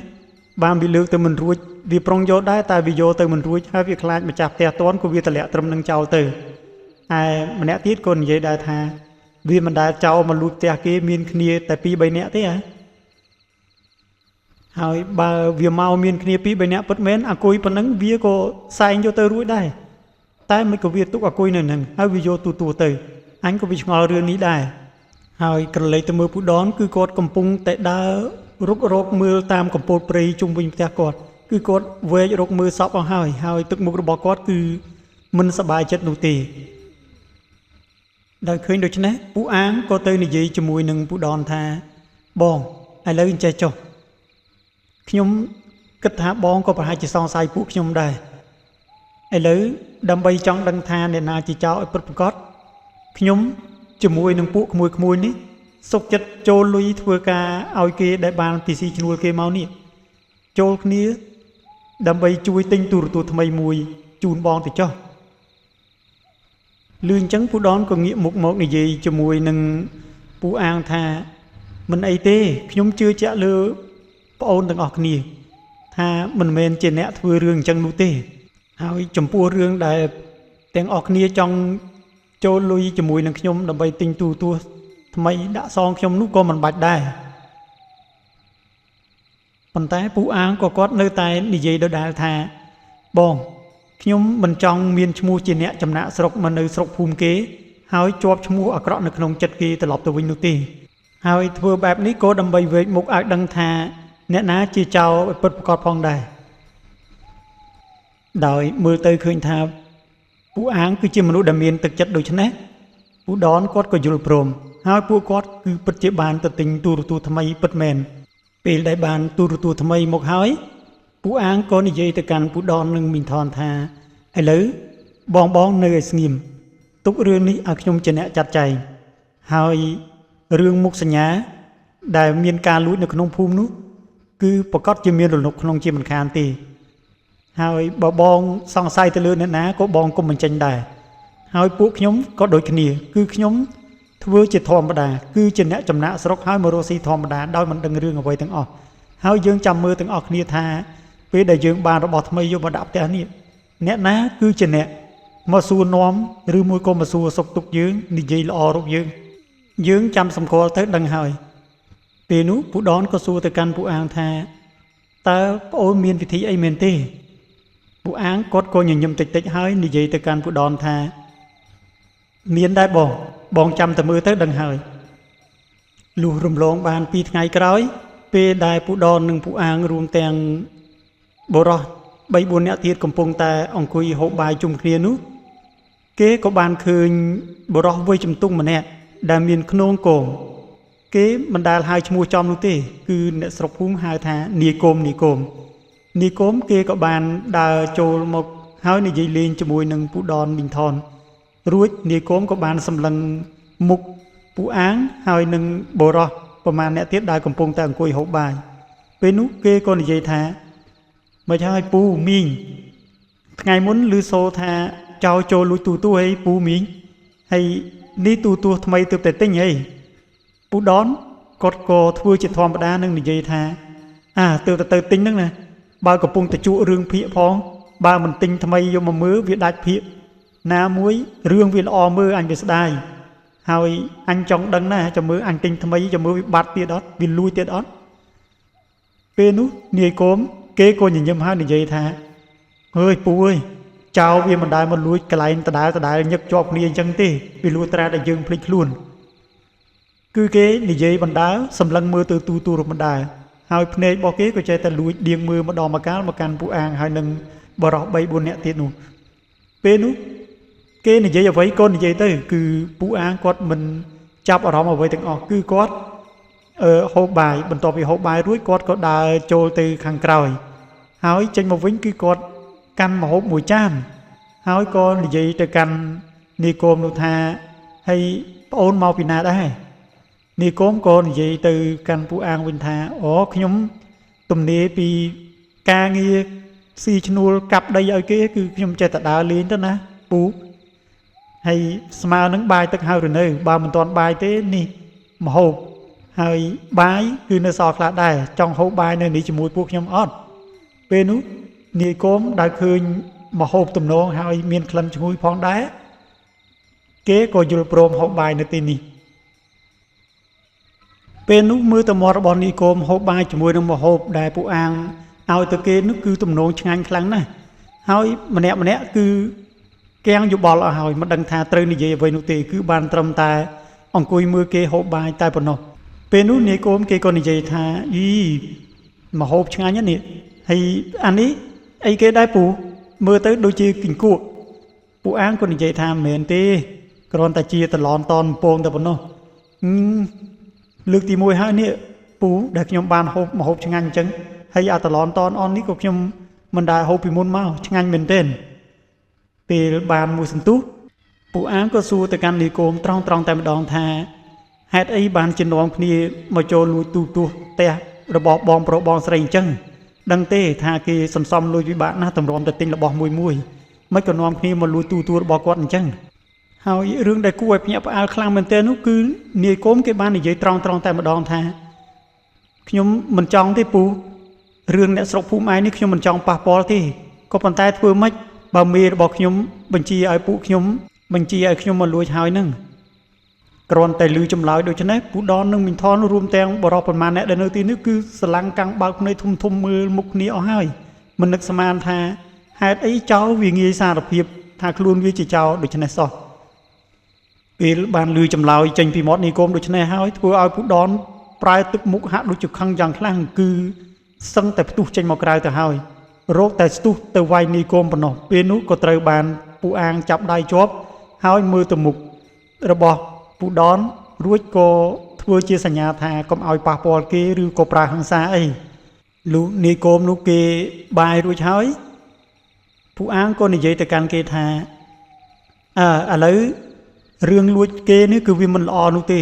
បានវាលើកទៅមិនរួចវាប្រុងយកដែរតែវាយកទៅមិនរួចហើយវាខ្លាចម្ចាស់ផ្ទះតន់ក៏វាតម្លាក់ត្រឹមនឹងចោលទៅហើយម្នាក់ទៀតក៏និយាយដែរថាវាមិនដែលចោលមកលួចផ្ទះគេមានគ្នាតែ2-3នាក់ទេហើយបើវាមកមានគ្នា2-3នាក់ពិតមែនអាគុយប៉ុណ្ណឹងវាក៏សែងយកទៅរួចដែរតែមិនក៏វាទុកអាគុយនៅហ្នឹងហើយវាយកទូទៅអញក៏វាឆ្ងល់រឿងនេះដែរហើយក្រឡេកទៅមើលពូដនគឺគាត់កំពុងតែដើររុករកមើលតាមកំពូលព្រៃជុំវិញផ្ទះគាត់គឺគាត់វែករកមើលសពអស់ហើយទឹកមុខរបស់គាត់គឺមិនសប្បាយចិត្តនោះទេដោយឃើញដូច្នេះពូអាងក៏ទៅនិយាយជាមួយនឹងពូដនថាបងឥឡូវអញ្ចេះចុះខ្ញុំគិតថាបងក៏ប្រហែលជាសង្ស័យពួកខ្ញុំដែរឥឡូវដើម្បីចង់ដឹងថាអ្នកណាជាចោរឲ្យពិតប្រាកដខ្ញុំជាមួយនឹងពួកក្មួយនេះសុខចិត្តចូលលុយធ្វើការឲ្យគេដែលបានពីស៊ីឈ្នួលគេមកនេះចូលគ្នាដើម្បីជួយទិញទូរទស្សន៍ថ្មីមួយជូនបងទៅចុះលឿនអញ្ចឹងពូដនក៏ងាកមុខមកនិយាយជាមួយនឹងពូអាងថាមិនអីទេខ្ញុំជឿជាក់លើប្អូនទាំងអស់គ្នាថាមិនមែនជាអ្នកធ្វើរឿងអញ្ចឹងនោះទេហើយចំពោះរឿងដែលទាំងអស់គ្នាចង់ចូលលុយជាមួយនឹងខ្ញុំដើម្បីទិញទូរទស្សន៍ថ្មីដាក់សងខ្ញុំនោះក៏មិនបាច់ដែរប៉ុន្តែពូអាងក៏គាត់នៅតែនិយាយដដែលថាបងខ្ញុំមិនចង់មានឈ្មោះជាអ្នកចំណាក់ស្រុកមកនៅស្រុកភូមិគេហើយជាប់ឈ្មោះអាក្រក់នៅក្នុងចិត្តគេត្រឡប់ទៅវិញនោះទេហើយធ្វើបែបនេះក៏ដើម្បីវេកមុខឲ្យដឹងថាអ្នកណាជាចោរពិតប្រាកដផងដែរដោយមើលទៅឃើញថាពូអាងគឺជាមនុស្សដែលមានទឹកចិត្តដូច្នេះពូដនគាត់ក៏យល់ព្រមហើយពួកគាត់គឺពិតជាបានទៅទិញទូរទស្សន៍ថ្មីពិតមែនពេលដែលបានទូរទស្សន៍ថ្មីមកហើយពូអាងក៏និយាយទៅកាន់ពូដននិងមីងថនថាឥឡូវបងនៅឲ្យស្ងៀមទុករឿងនេះឲ្យខ្ញុំជាអ្នកចាត់ចែងហើយរឿងមុខសញ្ញាដែលមានការលួចនៅក្នុងភូមិនោះគឺប្រកាសជាមានរលុកក្នុងជាមិនខានទេហើយបើបងសង្ស័យទៅលើអ្នកណាក៏បងកុំបញ្ចេញដែរហើយពួកខ្ញុំក៏ដូចគ្នាគឺខ្ញុំធ្វើជាធម្មតាគឺជាអ្នកចំណាក់ស្រុកហើយមករស់ស៊ីធម្មតាដោយមិនដឹងរឿងអ្វីទាំងអស់ហើយយើងចាំមើលទាំងអស់គ្នាថាពេលដែលយើងបានរបស់ថ្មីយកមកដាក់ផ្ទះនេះអ្នកណាគឺជាអ្នក មកសួរនាំឬមួយក៏មកសួរសុខទុក្ខយើងនិយាយល្អរូបយើងចាំសម្គាល់ទៅដឹងហើយពេលនោះពូដនក៏សួរទៅកាន់ពូអាងថាតើប្អូនមានវិធីអីមែនទេពូអាងគាត់ក៏ញញឹមតិចហើយនិយាយទៅកាន់ពូដនថាមានដែរបងចាំតែមើលទៅដឹងហើយលុះរំលងបាន2ថ្ងៃក្រោយពេលដែលពូដននិងពូអាងរួមទាំងបរោះ3-4នាក់ទៀតកំពុងតែអង្គុយហូបបាយជុំគ្នានោះគេក៏បានឃើញបរោះវ័យជំទង់ម្នាក់ដែលមានខ្នងគោមគេមិនដែលហៅឈ្មោះចំនោះទេគឺអ្នកស្រុកភូមិហៅថានីគមគេក៏បានដើរចូលមកហើយនិយាយលេងជាមួយនឹងពូដនមីងថនរួចនីគមក៏បានសម្លឹងមុខពូអាងហើយនឹងបរោះប្រមាណអ្នកទៀតដែលកំពុងតែអង្គុយហូបបាយពេលនោះគេក៏និយាយថាមិនហើយពូមីងថ្ងៃមុនឮសូរថាចៅចូលលួចទូអីពូមីងហើយនេះទូថ្មីទើបតែទិញអីពូដនគាត់ក៏ធ្វើជាធម្មតានឹងនិយាយថាទើបតែទៅទិញហ្នឹងណាបើកំពុងតែជក់រឿងភាគផងបើមិនទិញថ្មីយកមកមើលវាដាច់ភាគណាមួយរឿងវាល្អមើលអញវាស្ដាយហើយអញចង់ដឹងណាចាំមើលអញទិញថ្មីចាំមើលវាបាត់ទៀតអត់វាលួចទៀតអត់ពេលនោះនាយគមគេក៏ញញឹមហើយនិយាយថាអើយពូអើយចៅវាមិនដែលមកលួចកន្លែងដដែលញឹកជាប់គ្នាអញ្ចឹងទេវាលួចត្រាតែយើងភ្លេចខ្លួនគឺគេនិយាយបណ្ដាសម្លឹងមើលទៅទូរបណ្ដាហើយភ្នែករបស់គេក៏ចេះតែលួចដៀងមើលម្ដងម្កាលមកកាន់ពូអាងហើយនឹងបរោះ3-4នាក់ទៀតនោះពេលនោះគេនិយាយអ្វីក៏និយាយទៅគឺពូអាងគាត់មិនចាប់អារម្មណ៍អ្វីទាំងអស់គឺគាត់ហូបបាយបន្ទាប់ពីហូបបាយរួចគាត់ក៏ដើរចូលទៅខាងក្រោយហើយចេញមកវិញគឺគាត់កាន់ម្ហូបមួយចានហើយក៏និយាយទៅកាន់នីគមនោះថាហើយប្អូនមកពីណាដែរនីគមក៏និយាយទៅកាន់ពូអាងវិញថាអូខ្ញុំទំនេរពីការងារស៊ីឈ្នួលកាប់ដីឲ្យគេគឺខ្ញុំចេះតែដើរលេងទៅណាពូហើយស្មើនឹងបាយទឹកហើយឬនៅបើមិនទាន់បាយទេនេះម្ហូបហើយបាយគឺនៅសល់ខ្លះដែរចង់ហូបបាយនៅនេះជាមួយពួកខ្ញុំអត់ពេលនោះនាយគមដែលឃើញម្ហូបទំនងហើយមានក្លិនឈ្ងុយផងដែរគេក៏យល់ព្រមហូបបាយនៅទីនេះពេលនោះមើលទៅមាត់របស់នាយគមហូបបាយជាមួយនឹងម្ហូបដែលពួកអាងឲ្យទៅគេនោះគឺទំនងឆ្ងាញ់ខ្លាំងណាស់ហើយម្នាក់គឺកៀងយោបល់អស់ហើយមិនដឹងថាត្រូវនិយាយអ្វីនោះទេគឺបានត្រឹមតែអង្គុយមើលគេហូបបាយតែប៉ុណ្ណោះពេលនោះនាយគមគេក៏និយាយថាម្ហូបឆ្ងាញ់ណាស់នេះហើយអានេះអីគេដែរពូមើលទៅដូចជាគីងគក់ពូអាងក៏និយាយថាមិនមែនទេគ្រាន់តែជាតឡនតនពងតែប៉ុណ្ណោះលើកទី1ហើយនេះពូដែលខ្ញុំបានហូបម្ហូបឆ្ងាញ់អញ្ចឹងហើយអាតឡនតនអននេះក៏ខ្ញុំមិនដែលហូបពីមុនមកឆ្ងាញ់មែនទែនពេលបានមួយសន្ទុះពូអាងក៏សួរទៅកាន់នីគមត្រង់តែម្ដងថាហេតុអីបានជានាំគ្នាមកចូលលួចទូផ្ទះរបស់បងប្រុសបងស្រីអញ្ចឹងដឹងទេថាគេសន្សំលុយវិបាកណាស់តម្រាំតែទិញរបស់មួយមិនក៏នាំគ្នាមកលួចទូរបស់គាត់អញ្ចឹងហើយរឿងដែលគួរឲ្យភ្ញាក់ផ្អើលខ្លាំងមែនទែននោះគឺនាយគមគេបាននិយាយត្រង់តែម្ដងថាខ្ញុំមិនចង់ទេពូរឿងអ្នកស្រុកភូមិឯនេះខ្ញុំមិនចង់ប៉ះពាល់ទេក៏ប៉ុន្តែធ្វើម៉េចបើមេរបស់ខ្ញុំបញ្ជាឲ្យពួកខ្ញុំមកលួចហើយនឹងគ្រាន់តែលឺចម្លើយដូច្នេះពូដននិងមីងថនរួមទាំងបរិបប្រមាណអ្នកដែលនៅទីនេះគឺស្រឡាំងកាំងបើកភ្នែកធំមើលមុខគ្នាអស់ហើយមិននឹកស្មានថាហេតុអីចៅវាងាយសារភាពថាខ្លួនវាជាចៅដូច្នេះសោះពេលបានលឺចម្លើយចេញពីមាត់នីគមដូច្នេះហើយធ្វើឲ្យពូដនប្រែទឹកមុខហាក់ដូចជាខឹងយ៉ាងខ្លាំងគឺសឹងតែផ្ទុះចេញមកក្រៅទៅហើយរោគតែស្ទុះទៅវាយនីគមប៉ុណ្ណោះពេលនោះក៏ត្រូវបានពូអាងចាប់ដៃជាប់ហើយមើលទៅមុខរបស់ពូដនរួចក៏ធ្វើជាសញ្ញាថាកុំឲ្យប៉ះពាល់គេឬក៏ប្រើហិង្សាអីលុះនីគមនោះគេបាយរួចហើយពូអាងក៏និយាយទៅកាន់គេថាឥឡូវរឿងលួចគេនេះគឺវាមិនល្អនោះទេ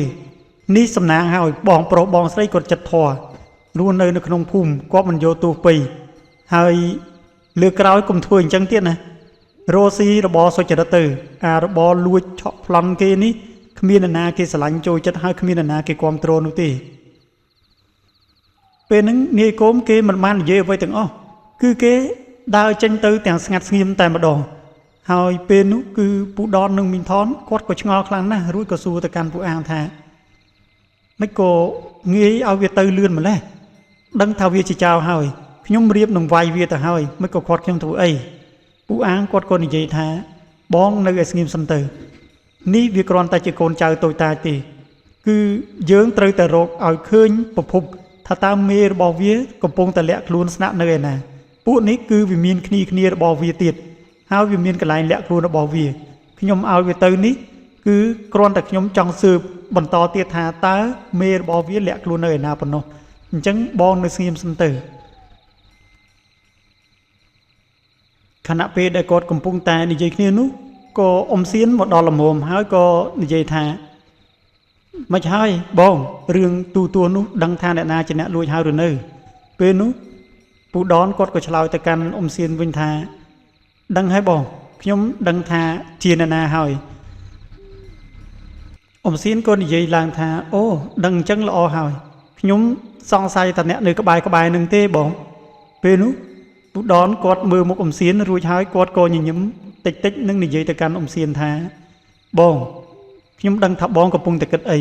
នេះសំណាងហើយបងប្រុសបងស្រីគាត់ចិត្តធေါ်រស់នៅក្នុងភូមិគាត់មិនយកទោសពេយហើយលើក្រោយកុំធ្វើអញ្ចឹងទៀតណារស់ស៊ីរបរសុចរិតទៅរបរលួចឆក់ប្លន់គេនេះគ្មាននរណាគេស្រឡាញ់ចូលចិត្តហើយគ្មាននរណាគេគ្រប់គ្រងនោះទេពេលហ្នឹងនាយគមគេមិនបាននិយាយអ្វីទាំងអស់គឺគេដើរចេញទៅទាំងស្ងាត់ស្ងៀមតែម្ដង ហើយពេលនោះគឺពូដននឹងមីងថនគាត់ក៏ឆ្ងល់ខ្លាំងណាស់រួចក៏សួរទៅកាន់ពូអាងថាមិនក៏ងាយឲ្យវាទៅលឿនម្លេះដឹងថាវាជាចៅហើយខ្ញុំរៀបនឹងវាយវាទៅហើយមិនក៏គាត់ខ្ញុំធ្វើអីពូអាងគាត់ក៏និយាយថាបងនៅឲ្យស្ងៀមសិនទៅនេះវាគ្រាន់តែជាកូនចៅតូចតាចទេគឺយើងត្រូវតែរកឲ្យឃើញប្រភពថាតើមេរបស់វាកំពុងតែលាក់ខ្លួនស្នាក់នៅឯណាពួកនេះគឺវាមានគ្នារបស់វាទៀតហើយវាមានកន្លែងលាក់ខ្លួនរបស់វាខ្ញុំឲ្យវាទៅនេះគឺគ្រាន់តែខ្ញុំចង់ស៊ើបបន្តទៀតថាតើមេរបស់វាលាក់ខ្លួននៅឯណាប៉ុណ្ណោះអញ្ចឹងបងនៅស្ងៀមសិនទៅខណៈពេលដែលគាត់កំពុងតែនិយាយគ្នានោះក៏អ៊ំសៀនមកដល់លំមហើយក៏និយាយថាមិនហើយបងរឿងទូនោះដឹងថាអ្នកណាជាអ្នកលួចហើយឬនៅពេលនោះពូដនគាត់ក៏ឆ្លើយទៅកាន់អ៊ំសៀនវិញថាដឹងហើយបងខ្ញុំដឹងថាជាអ្នកណាហើយអ៊ំសៀនក៏និយាយឡើងថាអូដឹងអញ្ចឹងល្អហើយខ្ញុំសង្ស័យតែអ្នកនៅក្បែរនឹងទេបងពេលនោះពូដនគាត់មើលមុខអ៊ំសៀនរួចហើយគាត់ក៏ញញឹមតិចនឹងនិយាយទៅកាន់អ៊ំសៀនថាបងខ្ញុំដឹងថាបងកំពុងតែគិតអី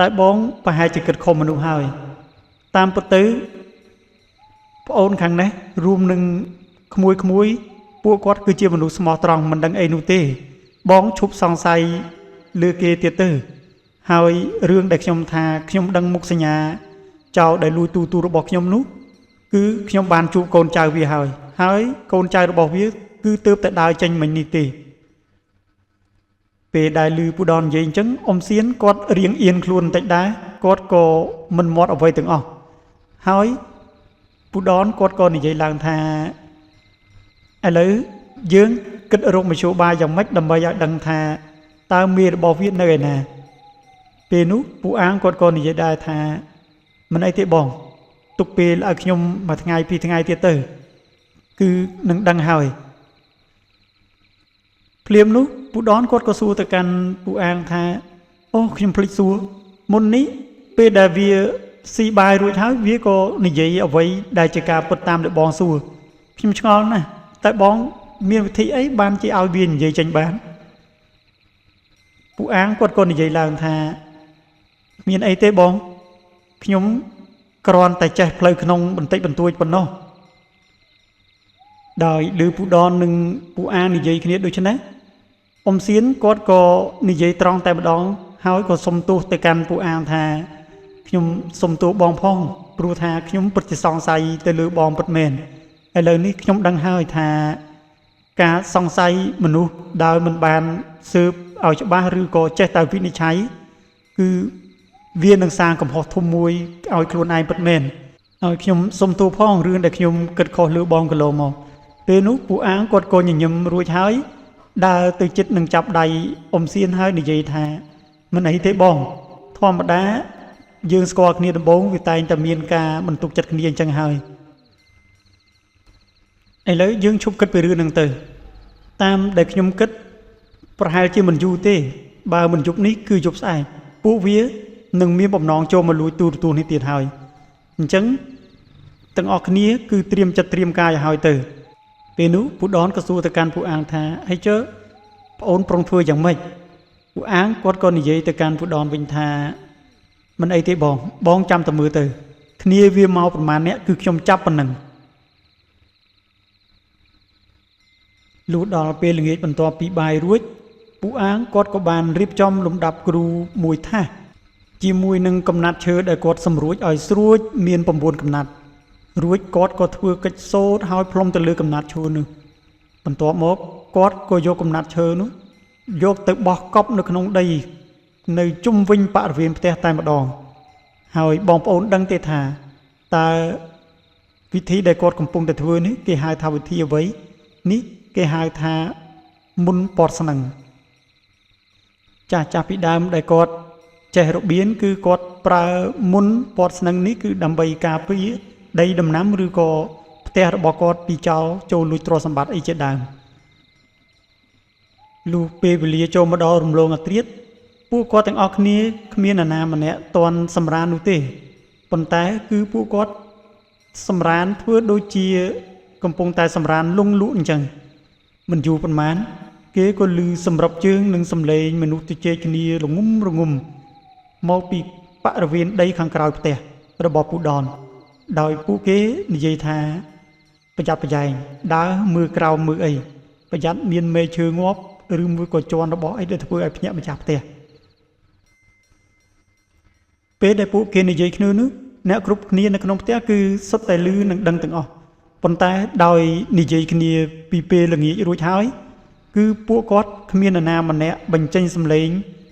តែបងប្រហែលជាគិតខុសមនុស្សហើយតាមពិតទៅប្អូនខាងនេះរួមនឹងក្មួយពួកគាត់គឺជាមនុស្សស្មោះត្រង់មិនដឹងអីនោះទេបងឈប់សង្ស័យលើគេទៀតទៅហើយរឿងដែលខ្ញុំថាខ្ញុំដឹងមុខសញ្ញាចៅដែលលួចទូរបស់ខ្ញុំនោះគឺខ្ញុំបានជួបកូនចៅវាហើយកូនចៅរបស់វាគឺទើបតែដើរចេញមិញនេះទេពេលដែលលឺពូដននិយាយអញ្ចឹងអ៊ំសៀនគាត់រៀងអៀនខ្លួនបន្តិចដែរគាត់ក៏មិនមាត់អ្វីទាំងអស់ហើយពូដនគាត់ក៏និយាយឡើងថាឥឡូវយើងគិតរកមធ្យោបាយយ៉ាងម៉េចដើម្បីឲ្យដឹងថាតើមេរបស់វានៅឯណាពេលនោះពូអាងគាត់ក៏និយាយដែរថាមិនអីទេបងទុកពេលឲ្យខ្ញុំមួយថ្ងៃពីរថ្ងៃទៀតទៅគឺនឹងដឹងហើយភ្លាមនោះពូដនគាត់ក៏សួរទៅកាន់ពូអាងថាអូខ្ញុំភ្លេចសួរមុននេះពេលដែលវាស៊ីបាយរួចហើយវាក៏និយាយអ្វីដែលជាការពិតតាមដែលបងសួរខ្ញុំឆ្ងល់ណាស់តែបងមានវិធីអីបានជាឲ្យវានិយាយចេញបានពូអាងគាត់ក៏និយាយឡើងថាមានអីទេបងខ្ញុំគ្រាន់តែចេះផ្លូវក្នុងបន្តិចបន្តួចប៉ុណ្ណោះដោយឮពូដននិងពូអាងនិយាយគ្នាដូចនេះអ៊ំសៀនគាត់ក៏និយាយត្រង់តែម្ដងហើយក៏សុំទោសទៅកាន់ពូអាងថាខ្ញុំសុំទោសបងផងព្រោះថាខ្ញុំពិតជាសង្ស័យទៅលើបងពិតមែនឥឡូវនេះខ្ញុំដឹងហើយថាការសង្ស័យមនុស្សដោយមិនបានស៊ើបឲ្យច្បាស់ឬក៏ចេះតែវិនិច្ឆ័យគឺវានឹងសាងកំហុសធំមួយឲ្យខ្លួនឯងពិតមែនហើយខ្ញុំសុំទោសផងរឿងដែលខ្ញុំគិតខុសលើបងកន្លងមកពេលនោះពូអាងគាត់ក៏ញញឹមរួចហើយដើរទៅជិតនឹងចាប់ដៃអ៊ំសៀនហើយនិយាយថាមិនអីទេបងធម្មតាយើងស្គាល់គ្នាដំបូងវាតែងតែមានការបន្ទុកចិត្តគ្នាអញ្ចឹងហើយឥឡូវយើងឈប់គិតពីរឿងហ្នឹងទៅតាមដែលខ្ញុំគិតប្រហែលជាមិនយូរទេបើមិនយប់នេះគឺយប់ស្អែកពួកវានឹងមានបំណងចូលមកលួចទូរទស្សន៍នេះទៀតហើយអញ្ចឹងទាំងអស់គ្នាគឺត្រៀមចិត្តត្រៀមកាយឲ្យហើយទៅពេលនោះពូដនក៏សួរទៅកាន់ពូអាងថាហេជើប្អូនប្រុងធ្វើយ៉ាងម៉េចពូអាងគាត់ក៏និយាយទៅកាន់ពូដនវិញថាមិនអីទេបងចាំតែមើលទៅគ្នាវាមកប្រមាណអ្នកគឺខ្ញុំចាប់ប៉ុណ្ណឹងលុះដល់ពេលល្ងាចបន្ទាប់ពីបាយរួចពូអាងគាត់ក៏បានរៀបចំលំដាប់គ្រូមួយថាសជាមួយនឹងកំណាត់ឈើដែលគាត់សម្រួចឲ្យស្រួចមាន9កំណាត់រួចគាត់ក៏ធ្វើកិច្ចសូត្រឲ្យផ្លុំទៅលើកំណាត់ឈើនោះបន្ទាប់មកគាត់ក៏យកកំណាត់ឈើនោះយកទៅបោះកប់នៅក្នុងដីនៅជុំវិញបរិវេណផ្ទះតែម្ដងហើយបងប្អូនដឹងទេថាតើវិធីដែលគាត់កំពុងតែធ្វើនេះគេហៅថាវិធីអ្វីនេះគេហៅថាមុនពតស្នឹងចាស់ពីដើមដែលគាត់ចេះរបៀនគឺគាត់ប្រើមុនពតស្នឹងនេះគឺដើម្បីការពារដីដំណាំឬក៏ផ្ទះរបស់គាត់ពីចោរចូលលួចទ្រព្យសម្បត្តិអីជាដើមលុះពេលវេលាចូលមកដល់រំលងអាត្រៀតពួកគាត់ទាំងអស់គ្នាគ្មាននរណាម្នាក់តន់សម្រាននោះទេប៉ុន្តែគឺពួកគាត់សម្រានធ្វើដូចជាកំពុងតែសម្រានលងលក់អញ្ចឹង មិនយូរប៉ុន្មានគេក៏ឮសម្រាប់ជើងនិងសំឡេងមនុស្សជជែកគ្នារងំមកពីបរិវេណដីខាងក្រោយផ្ទះរបស់ពូដនដោយពួកគេនិយាយថាប្រយ័ត្នប្រយែងដើរមើលក្រោមមើលអីប្រយ័ត្នមានមេឈើងាប់ឬមួយក៏ជន់របស់អីដែលធ្វើឲ្យភ្ញាក់ម្ចាស់ផ្ទះពេលដែលពួកគេនិយាយគ្នានោះអ្នកគ្រប់គ្នានៅក្នុងផ្ទះគឺសុទ្ធតែឮនិងដឹងទាំងអស់ប៉ុន្តែដោយនិយាយគ្នាពីពេលល្ងាចរួចហើយគឺពួកគាត់គ្មាននរណាម្នាក់បញ្ចេញសម្លេង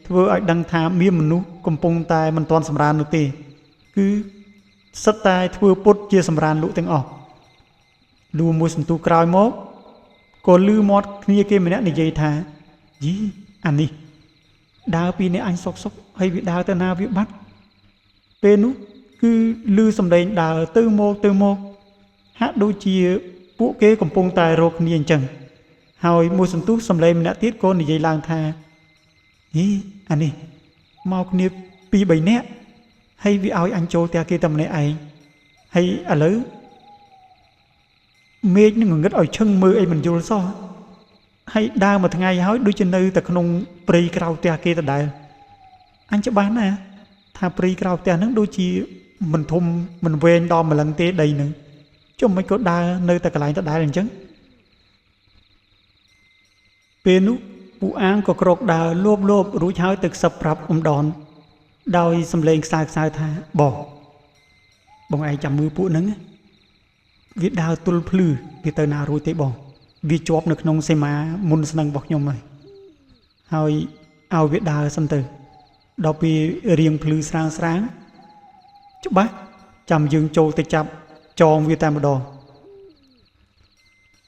ធ្វើឲ្យដឹងថាមានមនុស្សកំពុងតែមិនទាន់សម្រាននោះទេគឺសិតតែធ្វើពុតជាសម្រានលក់ទាំងអស់លួមួយសន្ទុះក្រោយមកក៏ឮមាត់គ្នាគេម្នាក់និយាយថាយីអានេះដើរពីអ្នកអញសុកហើយវាដើរទៅណាវាបាត់ពេលនោះគឺឮសម្លេងដើរទៅមកហាក់ដូចជាពួកគេកំពុងតែរកគ្នាអញ្ចឹងហើយមួយសន្ទុះសម្លេងម្នាក់ទៀតក៏និយាយឡើងថាយីអានេះមកគ្នាពីរ3នាក់ហើយវាឲ្យអញចូលផ្ទះគេតែម្នាក់ឯងហើយឥឡូវមេឃនឹងងឹតឲ្យឈឹងមើលអីមិនយល់សោះហើយដើរមួយថ្ងៃហើយដូចជានៅតែក្នុងព្រៃក្រៅផ្ទះគេដដែលអញច្បាស់ណាស់ថាព្រៃក្រៅផ្ទះហ្នឹងដូចជាមិនធំមិនវែងដល់ម្លឹងទេដីហ្នឹងចុះមិនក៏ដើរនៅតែកន្លែងដដែលអញ្ចឹងពេលនោះពូអាងក៏ក្រោកដើរលបរួចហើយទៅខ្សឹបប្រាប់ដនដោយសំឡេងខ្សៅថាបងឯងចាំមើលពួកហ្នឹងវាដើរទល់ភ្លឺវាទៅណារួចទេបងវាជាប់នៅក្នុងសេមាមុនស្នឹងរបស់ខ្ញុំហើយឲ្យវាដើរសិនទៅដល់ពេលរៀងភ្លឺស្រាងច្បាស់ចាំយើងចូលទៅចាប់ចងវាតែម្ដង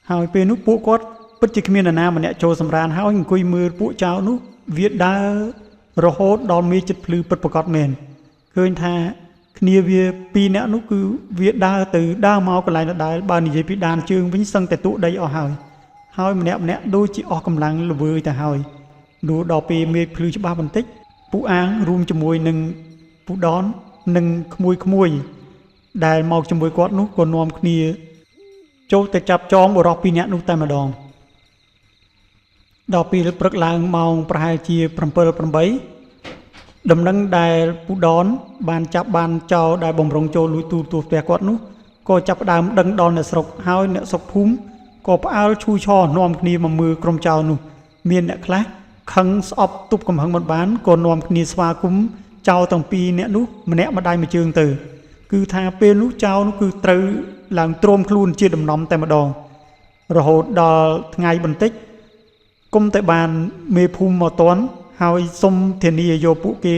ហើយពេលនោះពួកគាត់ពិតជាគ្មាននរណាម្នាក់ចូលសម្រានហើយអង្គុយមើលពួកចៅនោះវាដើររហូតដល់មេចិត្តភ្លឺពិតប្រាកដមែនឃើញថាគ្នាវាពីរនាក់នោះគឺវាដើរទៅដើរមកកន្លែងដដែលបើនិយាយពីដានជើងវិញសឹងតែទូដីអស់ហើយម្នាក់ដូចជាអស់កម្លាំងល្វើយទៅហើយនោះដល់ពេលមេឃភ្លឺច្បាស់បន្តិចពូអាងរួមជាមួយនឹងពូដននិងក្មួយដែលមកជាមួយគាត់នោះក៏នាំគ្នាចូលទៅចាប់ចងបរិសុទ្ធពីរនាក់នោះតែម្ដងដល់ពេលព្រឹកឡើងម៉ោងប្រហែលជា7-8ដំណឹងដែលពូដនបានចាប់បានចោលដែលបំរុងចូលលួចទូផ្ទះគាត់នោះក៏ចាប់ផ្ដើមដឹងដល់អ្នកស្រុកហើយអ្នកស្រុកភូមិក៏ផ្អើលឈូឆរនាំគ្នាមកមើលក្រុមចៅនោះមានអ្នកខ្លះខឹងស្អប់ទប់កំហឹងមិនបានក៏នាំគ្នាស្វាគមន៍ចៅទាំងពីរអ្នកនោះម្នាក់ម្ដាយមួយជើងទៅគឺថាពេលនោះចៅនោះគឺត្រូវឡើងទ្រាំខ្លួនជាដំណំតែម្ដងរហូតដល់ថ្ងៃបន្តិចគុំតែបានមេភូមិមកតន់ហើយសុំធានាយកពួកគេ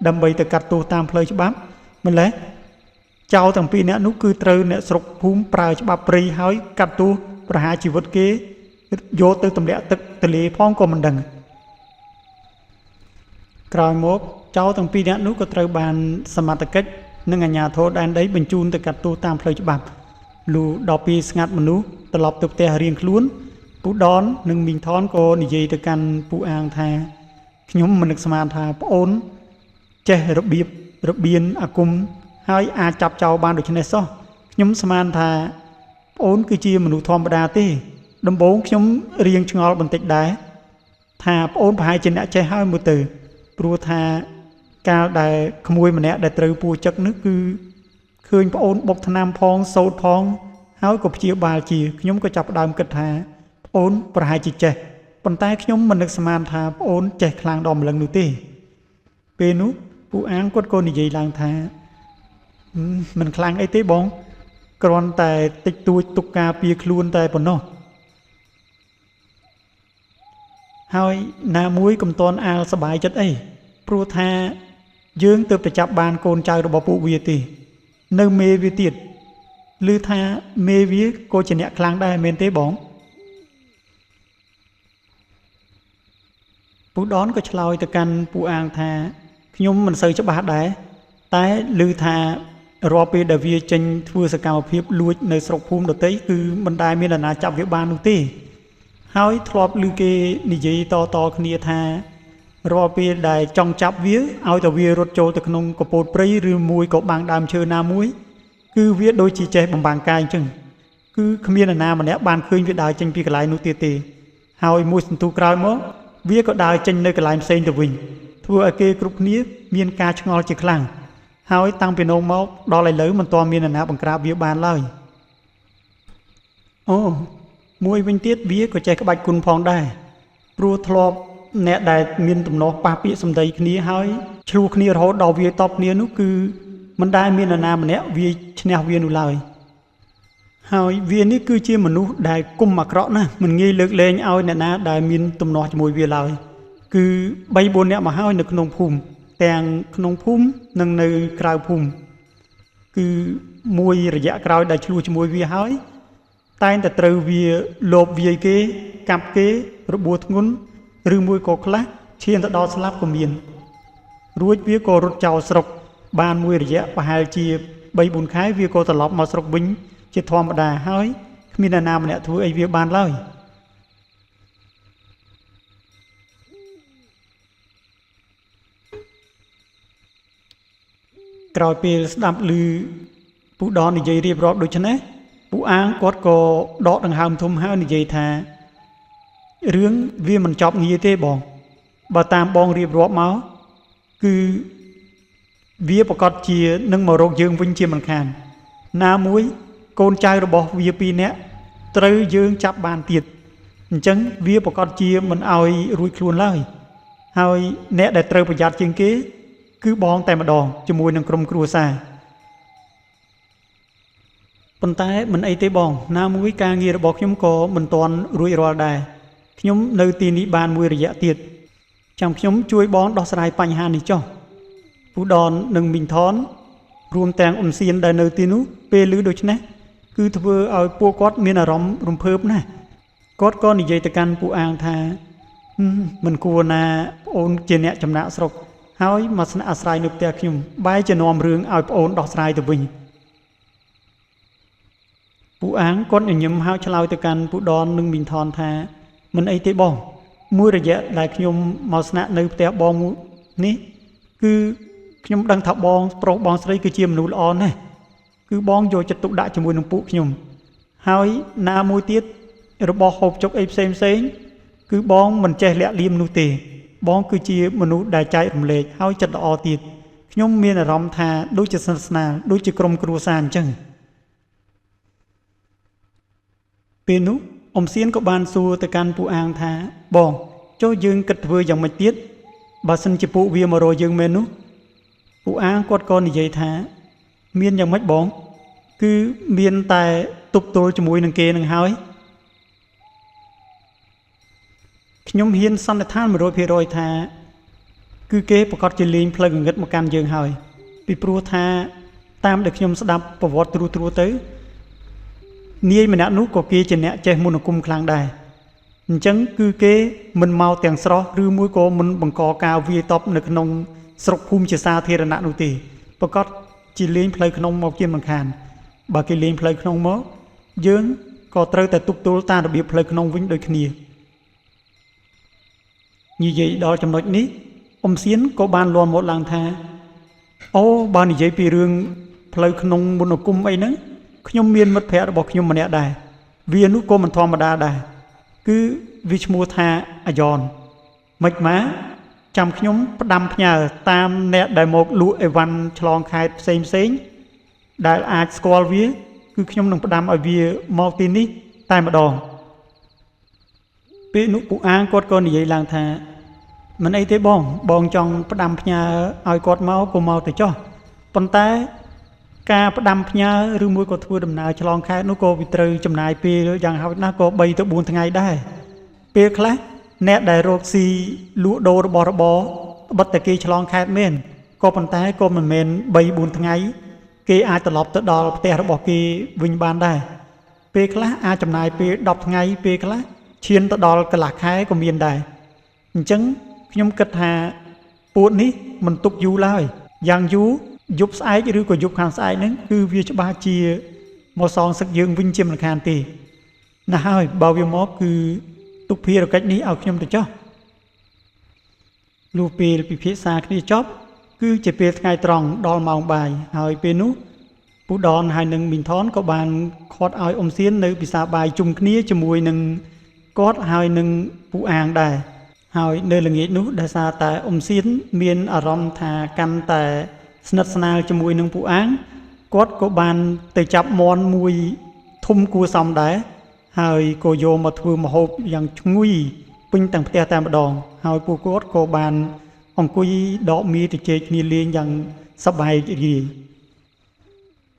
ដើម្បីទៅកាត់ទោសតាមផ្លូវច្បាប់ម្ល៉េះចៅទាំងពីរអ្នកនោះគឺត្រូវអ្នកស្រុកភូមិប្រើច្បាប់ព្រៃហើយកាត់ទោសប្រហារជីវិតគេយកទៅទម្លាក់ទឹកទន្លេផងក៏មិនដឹងក្រោយមកចៅទាំងពីរអ្នកនោះក៏ត្រូវបានសមត្ថកិច្ចនិងអាជ្ញាធរដែនដីបញ្ជូនទៅកាត់ទោសតាមផ្លូវច្បាប់លុះដល់ពេលស្ងាត់មនុស្សត្រឡប់ទៅផ្ទះរៀងខ្លួនពូដននិងមីងថនក៏និយាយទៅកាន់ពូអាងថាខ្ញុំមិននឹកស្មានថាប្អូនចេះរបៀនអាគមហើយអាចចាប់ចោលបានដូចនេះសោះខ្ញុំស្មានថាប្អូនគឺជាមនុស្សធម្មតាទេដំបូងខ្ញុំរៀងឆ្ងល់បន្តិចដែរថាប្អូនប្រហែលជាអ្នកចេះហើយមើលទៅព្រោះថាកាលដែលក្មួយម្នាក់ដែលត្រូវពូចឹកនេះគឺឃើញប្អូនបុកថ្នាំផងសោតផងហើយក៏ព្យាបាលជាខ្ញុំក៏ចាប់ផ្ដើមគិតថាប្អូនប្រហែលជាចេះប៉ុន្តែខ្ញុំមិននឹកស្មានថាប្អូនចេះខ្លាំងដល់ម្លឹងនោះទេពេលនោះពូអាងគាត់ក៏និយាយឡើងថាមិនខ្លាំងអីទេបងគ្រាន់តែតិចតួចទុកការពារខ្លួនតែប៉ុណ្ណោះហើយណាមួយកុំតន់អាលសบายចិត្តអីព្រោះថាយើងទើបតែចាប់បានកូនចៅរបស់ពួកវាទេនៅមេវាទៀតឮថាមេវាក៏ជាអ្នកខ្លាំងដែរមែនទេបងពូដនក៏ឆ្លើយទៅកាន់ពូអាងថាខ្ញុំមិនសូវច្បាស់ដែរតែឮថារាល់ពេលដែលវាចេញធ្វើសកម្មភាពលួចនៅស្រុកភូមិដទៃគឺមិនដែលមាននរណាចាប់វាបាននោះទេហើយធ្លាប់ឮគេនិយាយតគ្នាថារាល់ពេលដែលចង់ចាប់វាឲ្យតែវារត់ចូលទៅក្នុងកពតព្រៃឬមួយក៏បាំងដើមឈើណាមួយគឺវាដូចជាចេះបំបាំងកាយអញ្ចឹងគឺគ្មាននរណាម្នាក់បានឃើញវាដើរចេញពីកន្លែងនោះទៀតទេ ហើយមួយសន្ទុះក្រោយមកវាក៏ដើរចេញនៅកន្លែងផ្សេងទៅវិញធ្វើឲ្យគេគ្រប់គ្នាមានការឆ្ងល់ជាខ្លាំងហើយតាំងពីនោះមកដល់ឥឡូវមិនទាន់មាននរណាបង្ក្រាបវាបានឡើយអូមួយវិញទៀតវាក៏ចេះក្បាច់គុណផងដែរព្រោះធ្លាប់អ្នកដែលមានទំនាស់ប៉ះពាក្យសម្ដីគ្នាហើយឆ្លោះគ្នារហូតដល់វាតបគ្នានោះគឺមិនដែលមាននរណាម្នាក់វាឈ្នះវានោះឡើយហើយវានេះគឺជាមនុស្សដែលគុំអាក្រក់ណាស់មិនងាយលើកលែងឲ្យអ្នកណាដែលមានទំនាស់ជាមួយវាឡើយគឺ3 4នាក់មកហើយនៅក្នុងភូមិទាំងក្នុងភូមិនិងនៅក្រៅភូមិគឺមួយរយៈក្រោយដែលឆ្លោះជាមួយវាហើយតែងតែត្រូវវាលបវាយគេកាប់គេរបួសធ្ងន់ឬមួយក៏ខ្លះឈានទៅដល់ស្លាប់ក៏មានរួចវាក៏រត់ចោលស្រុកបានមួយរយៈប្រហែលជា 3-4 ខែវាក៏ត្រឡប់មកស្រុកវិញជាធម្មតាហើយគ្មាននរណាម្នាក់ធ្វើអីវាបានឡើយក្រោយពេលស្ដាប់ឮពូដននិយាយរៀបរាប់ដូច្នេះពូអាងគាត់ក៏ដកដង្ហើមធំហើយនិយាយថារឿងវាមិនចប់ងាយទេបងបើតាមបងរៀបរាប់មកគឺវាប្រកាសជានឹងមករកយើងវិញជាមិនខានណាមួយកូនចៅរបស់វា2នាក់ត្រូវយើងចាប់បានទៀតអញ្ចឹងវាប្រកាសជាមិនអោយរួចខ្លួនឡើយហើយអ្នកដែលត្រូវប្រយ័ត្នជាងគេគឺបងតែម្ដងជាមួយនឹងក្រុមគ្រួសារប៉ុន្តែមិនអីទេបងណាមួយការងាររបស់ខ្ញុំក៏មិនទាន់រួចរាល់ដែរខ្ញុំនៅទីនេះបានមួយរយៈទៀតចាំខ្ញុំជួយបងដោះស្រាយបញ្ហានេះចុះពូដននិងមីងថនរួមទាំងអ៊ុនសៀនដែលនៅទីនោះពេលឮដូច្នេះគឺធ្វើឲ្យពួកគាត់មានអារម្មណ៍រំភើបណាស់គាត់ក៏និយាយទៅកាន់ពូអាងថាមិនគួរណាប្អូនជាអ្នកចំណាក់ស្រុកហើយមកស្នាក់អាស្រ័យនៅផ្ទះខ្ញុំបែរជានាំរឿងឲ្យប្អូនដោះស្រាយទៅវិញពូអាងគាត់ញញឹមហើយឆ្លើយទៅកាន់ពូដននិងមីងថនថាមិនអីទេបងមួយរយៈដែលខ្ញុំមកស្នាក់នៅផ្ទះបងនេះគឺខ្ញុំដឹងថាបងប្រុសបងស្រីគឺជាមនុស្សល្អណាស់គឺបងយកចិត្តទុកដាក់ជាមួយនឹងពួកខ្ញុំហើយណាមួយទៀតរបស់ហូបចុកអីផ្សេងគឺបងមិនចេះលាក់លៀមនោះទេបងគឺជាមនុស្សដែលចែករំលែកហើយចិត្តល្អទៀតខ្ញុំមានអារម្មណ៍ថាដូចជាស្និទ្ធស្នាលដូចជាក្រុមគ្រួសារអញ្ចឹងពេលនោះអ៊ំសៀនក៏បានសួរទៅកាន់ពូអាងថាបងចុះយើងគិតធ្វើយ៉ាងម៉េចទៀតបើសិនជាពួកវាមករកយើងមែននោះពូអាងគាត់ក៏និយាយថាមានយ៉ាងម៉េចបងគឺមានតែទប់ទល់ជាមួយនឹងគេនឹងហើយខ្ញុំហ៊ានសន្និដ្ឋាន 100% ថាគឺគេប្រកាសជាលេងផ្លូវងងឹតមកកាន់យើងហើយពីព្រោះថាតាមដែលខ្ញុំស្ដាប់ប្រវត្តិទ្រូទៅនាយម្នាក់នោះក៏គេជាអ្នកចេះមន្តអាគមខ្លាំងដែរអញ្ចឹងគឺគេមិនមកទាំងស្រស់ឬមួយក៏មិនបង្កការវាយតប់នៅក្នុងស្រុកភូមិជាសាធារណៈនោះទេប្រកាសជាលេងផ្លូវក្នុងមកជាមិនខានបើគេលេងផ្លូវក្នុងមកយើងក៏ត្រូវតែទប់ទល់តាមរបៀបផ្លូវក្នុងវិញដូចគ្នានិយាយដល់ចំណុចនេះអ៊ំសៀនក៏បានលន់មកឡើងថាអូបើនិយាយពីរឿងផ្លូវក្នុងមន្តអាគមអីហ្នឹងខ្ញុំមានមិត្តភ័ក្តិរបស់ខ្ញុំម្នាក់ដែរវានោះក៏មិនធម្មតាដែរគឺវាឈ្មោះថាអាយ៉នមិនម៉ាចាំខ្ញុំផ្ដាំផ្ញើតាមអ្នកដែលមកលក់អីវ៉ាន់ឆ្លងខេត្តផ្សេងដែលអាចស្គាល់វាគឺខ្ញុំនឹងផ្ដាំឲ្យវាមកទីនេះតែម្ដងពេលនោះពូអាងគាត់ក៏និយាយឡើងថាមិនអីទេបងចង់ផ្ដាំផ្ញើឲ្យគាត់មកក៏មកទៅចុះប៉ុន្តែការផ្ដាំផ្ញើឬមួយក៏ធ្វើដំណើរឆ្លងខេត្តនោះក៏វាត្រូវចំណាយពេលយ៉ាងហោចណាស់ក៏3 ទៅ 4 ថ្ងៃដែរពេលខ្លះអ្នកដែលរកស៊ីលក់ដូររបស់របរបិទតែគេឆ្លងខេត្តមែនក៏ប៉ុន្តែក៏មិនមែន 3-4 ថ្ងៃគេអាចត្រឡប់ទៅដល់ផ្ទះរបស់គេវិញបានដែរពេលខ្លះអាចចំណាយពេល10ថ្ងៃពេលខ្លះឈានទៅដល់កន្លះខែក៏មានដែរអញ្ចឹងខ្ញុំគិតថាពួកនេះមិនទុកយូរឡើយយ៉ាងយូរយប់ស្អែកឬក៏យប់ខាងស្អែកហ្នឹងគឺវាច្បាស់ជាមកសងសឹកយើងវិញជាមិនខានទេណាស់ហើយបើវាមកគឺទុកភារកិច្ចនេះឲ្យខ្ញុំទៅចុះលុះពេលពិភាក្សាគ្នាចប់គឺជាពេលថ្ងៃត្រង់ដល់ម៉ោងបាយហើយពេលនោះពូដនហើយនឹងមីងថនក៏បានខាត់ឲ្យអ៊ំសៀននៅពិសាបាយជុំគ្នាជាមួយនឹង គាត់ហើយនឹងពូអាងដែរហើយនៅល្ងាចនោះដោយសារតែអ៊ំសៀនមានអារម្មណ៍ថាកាន់តែស្និទ្ធស្នាលជាមួយនឹងពូអាងគាត់ក៏បានទៅចាប់មន់មួយធំគួរសមដែរហើយក៏យកមកធ្វើម្ហូបយ៉ាងឈ្ងុយពេញទាំងផ្ទះតែម្ដងហើយពួកគាត់ក៏បានអង្គុយដកមីទៅជែកគ្នាលេងយ៉ាងសប្បាយរីករាយ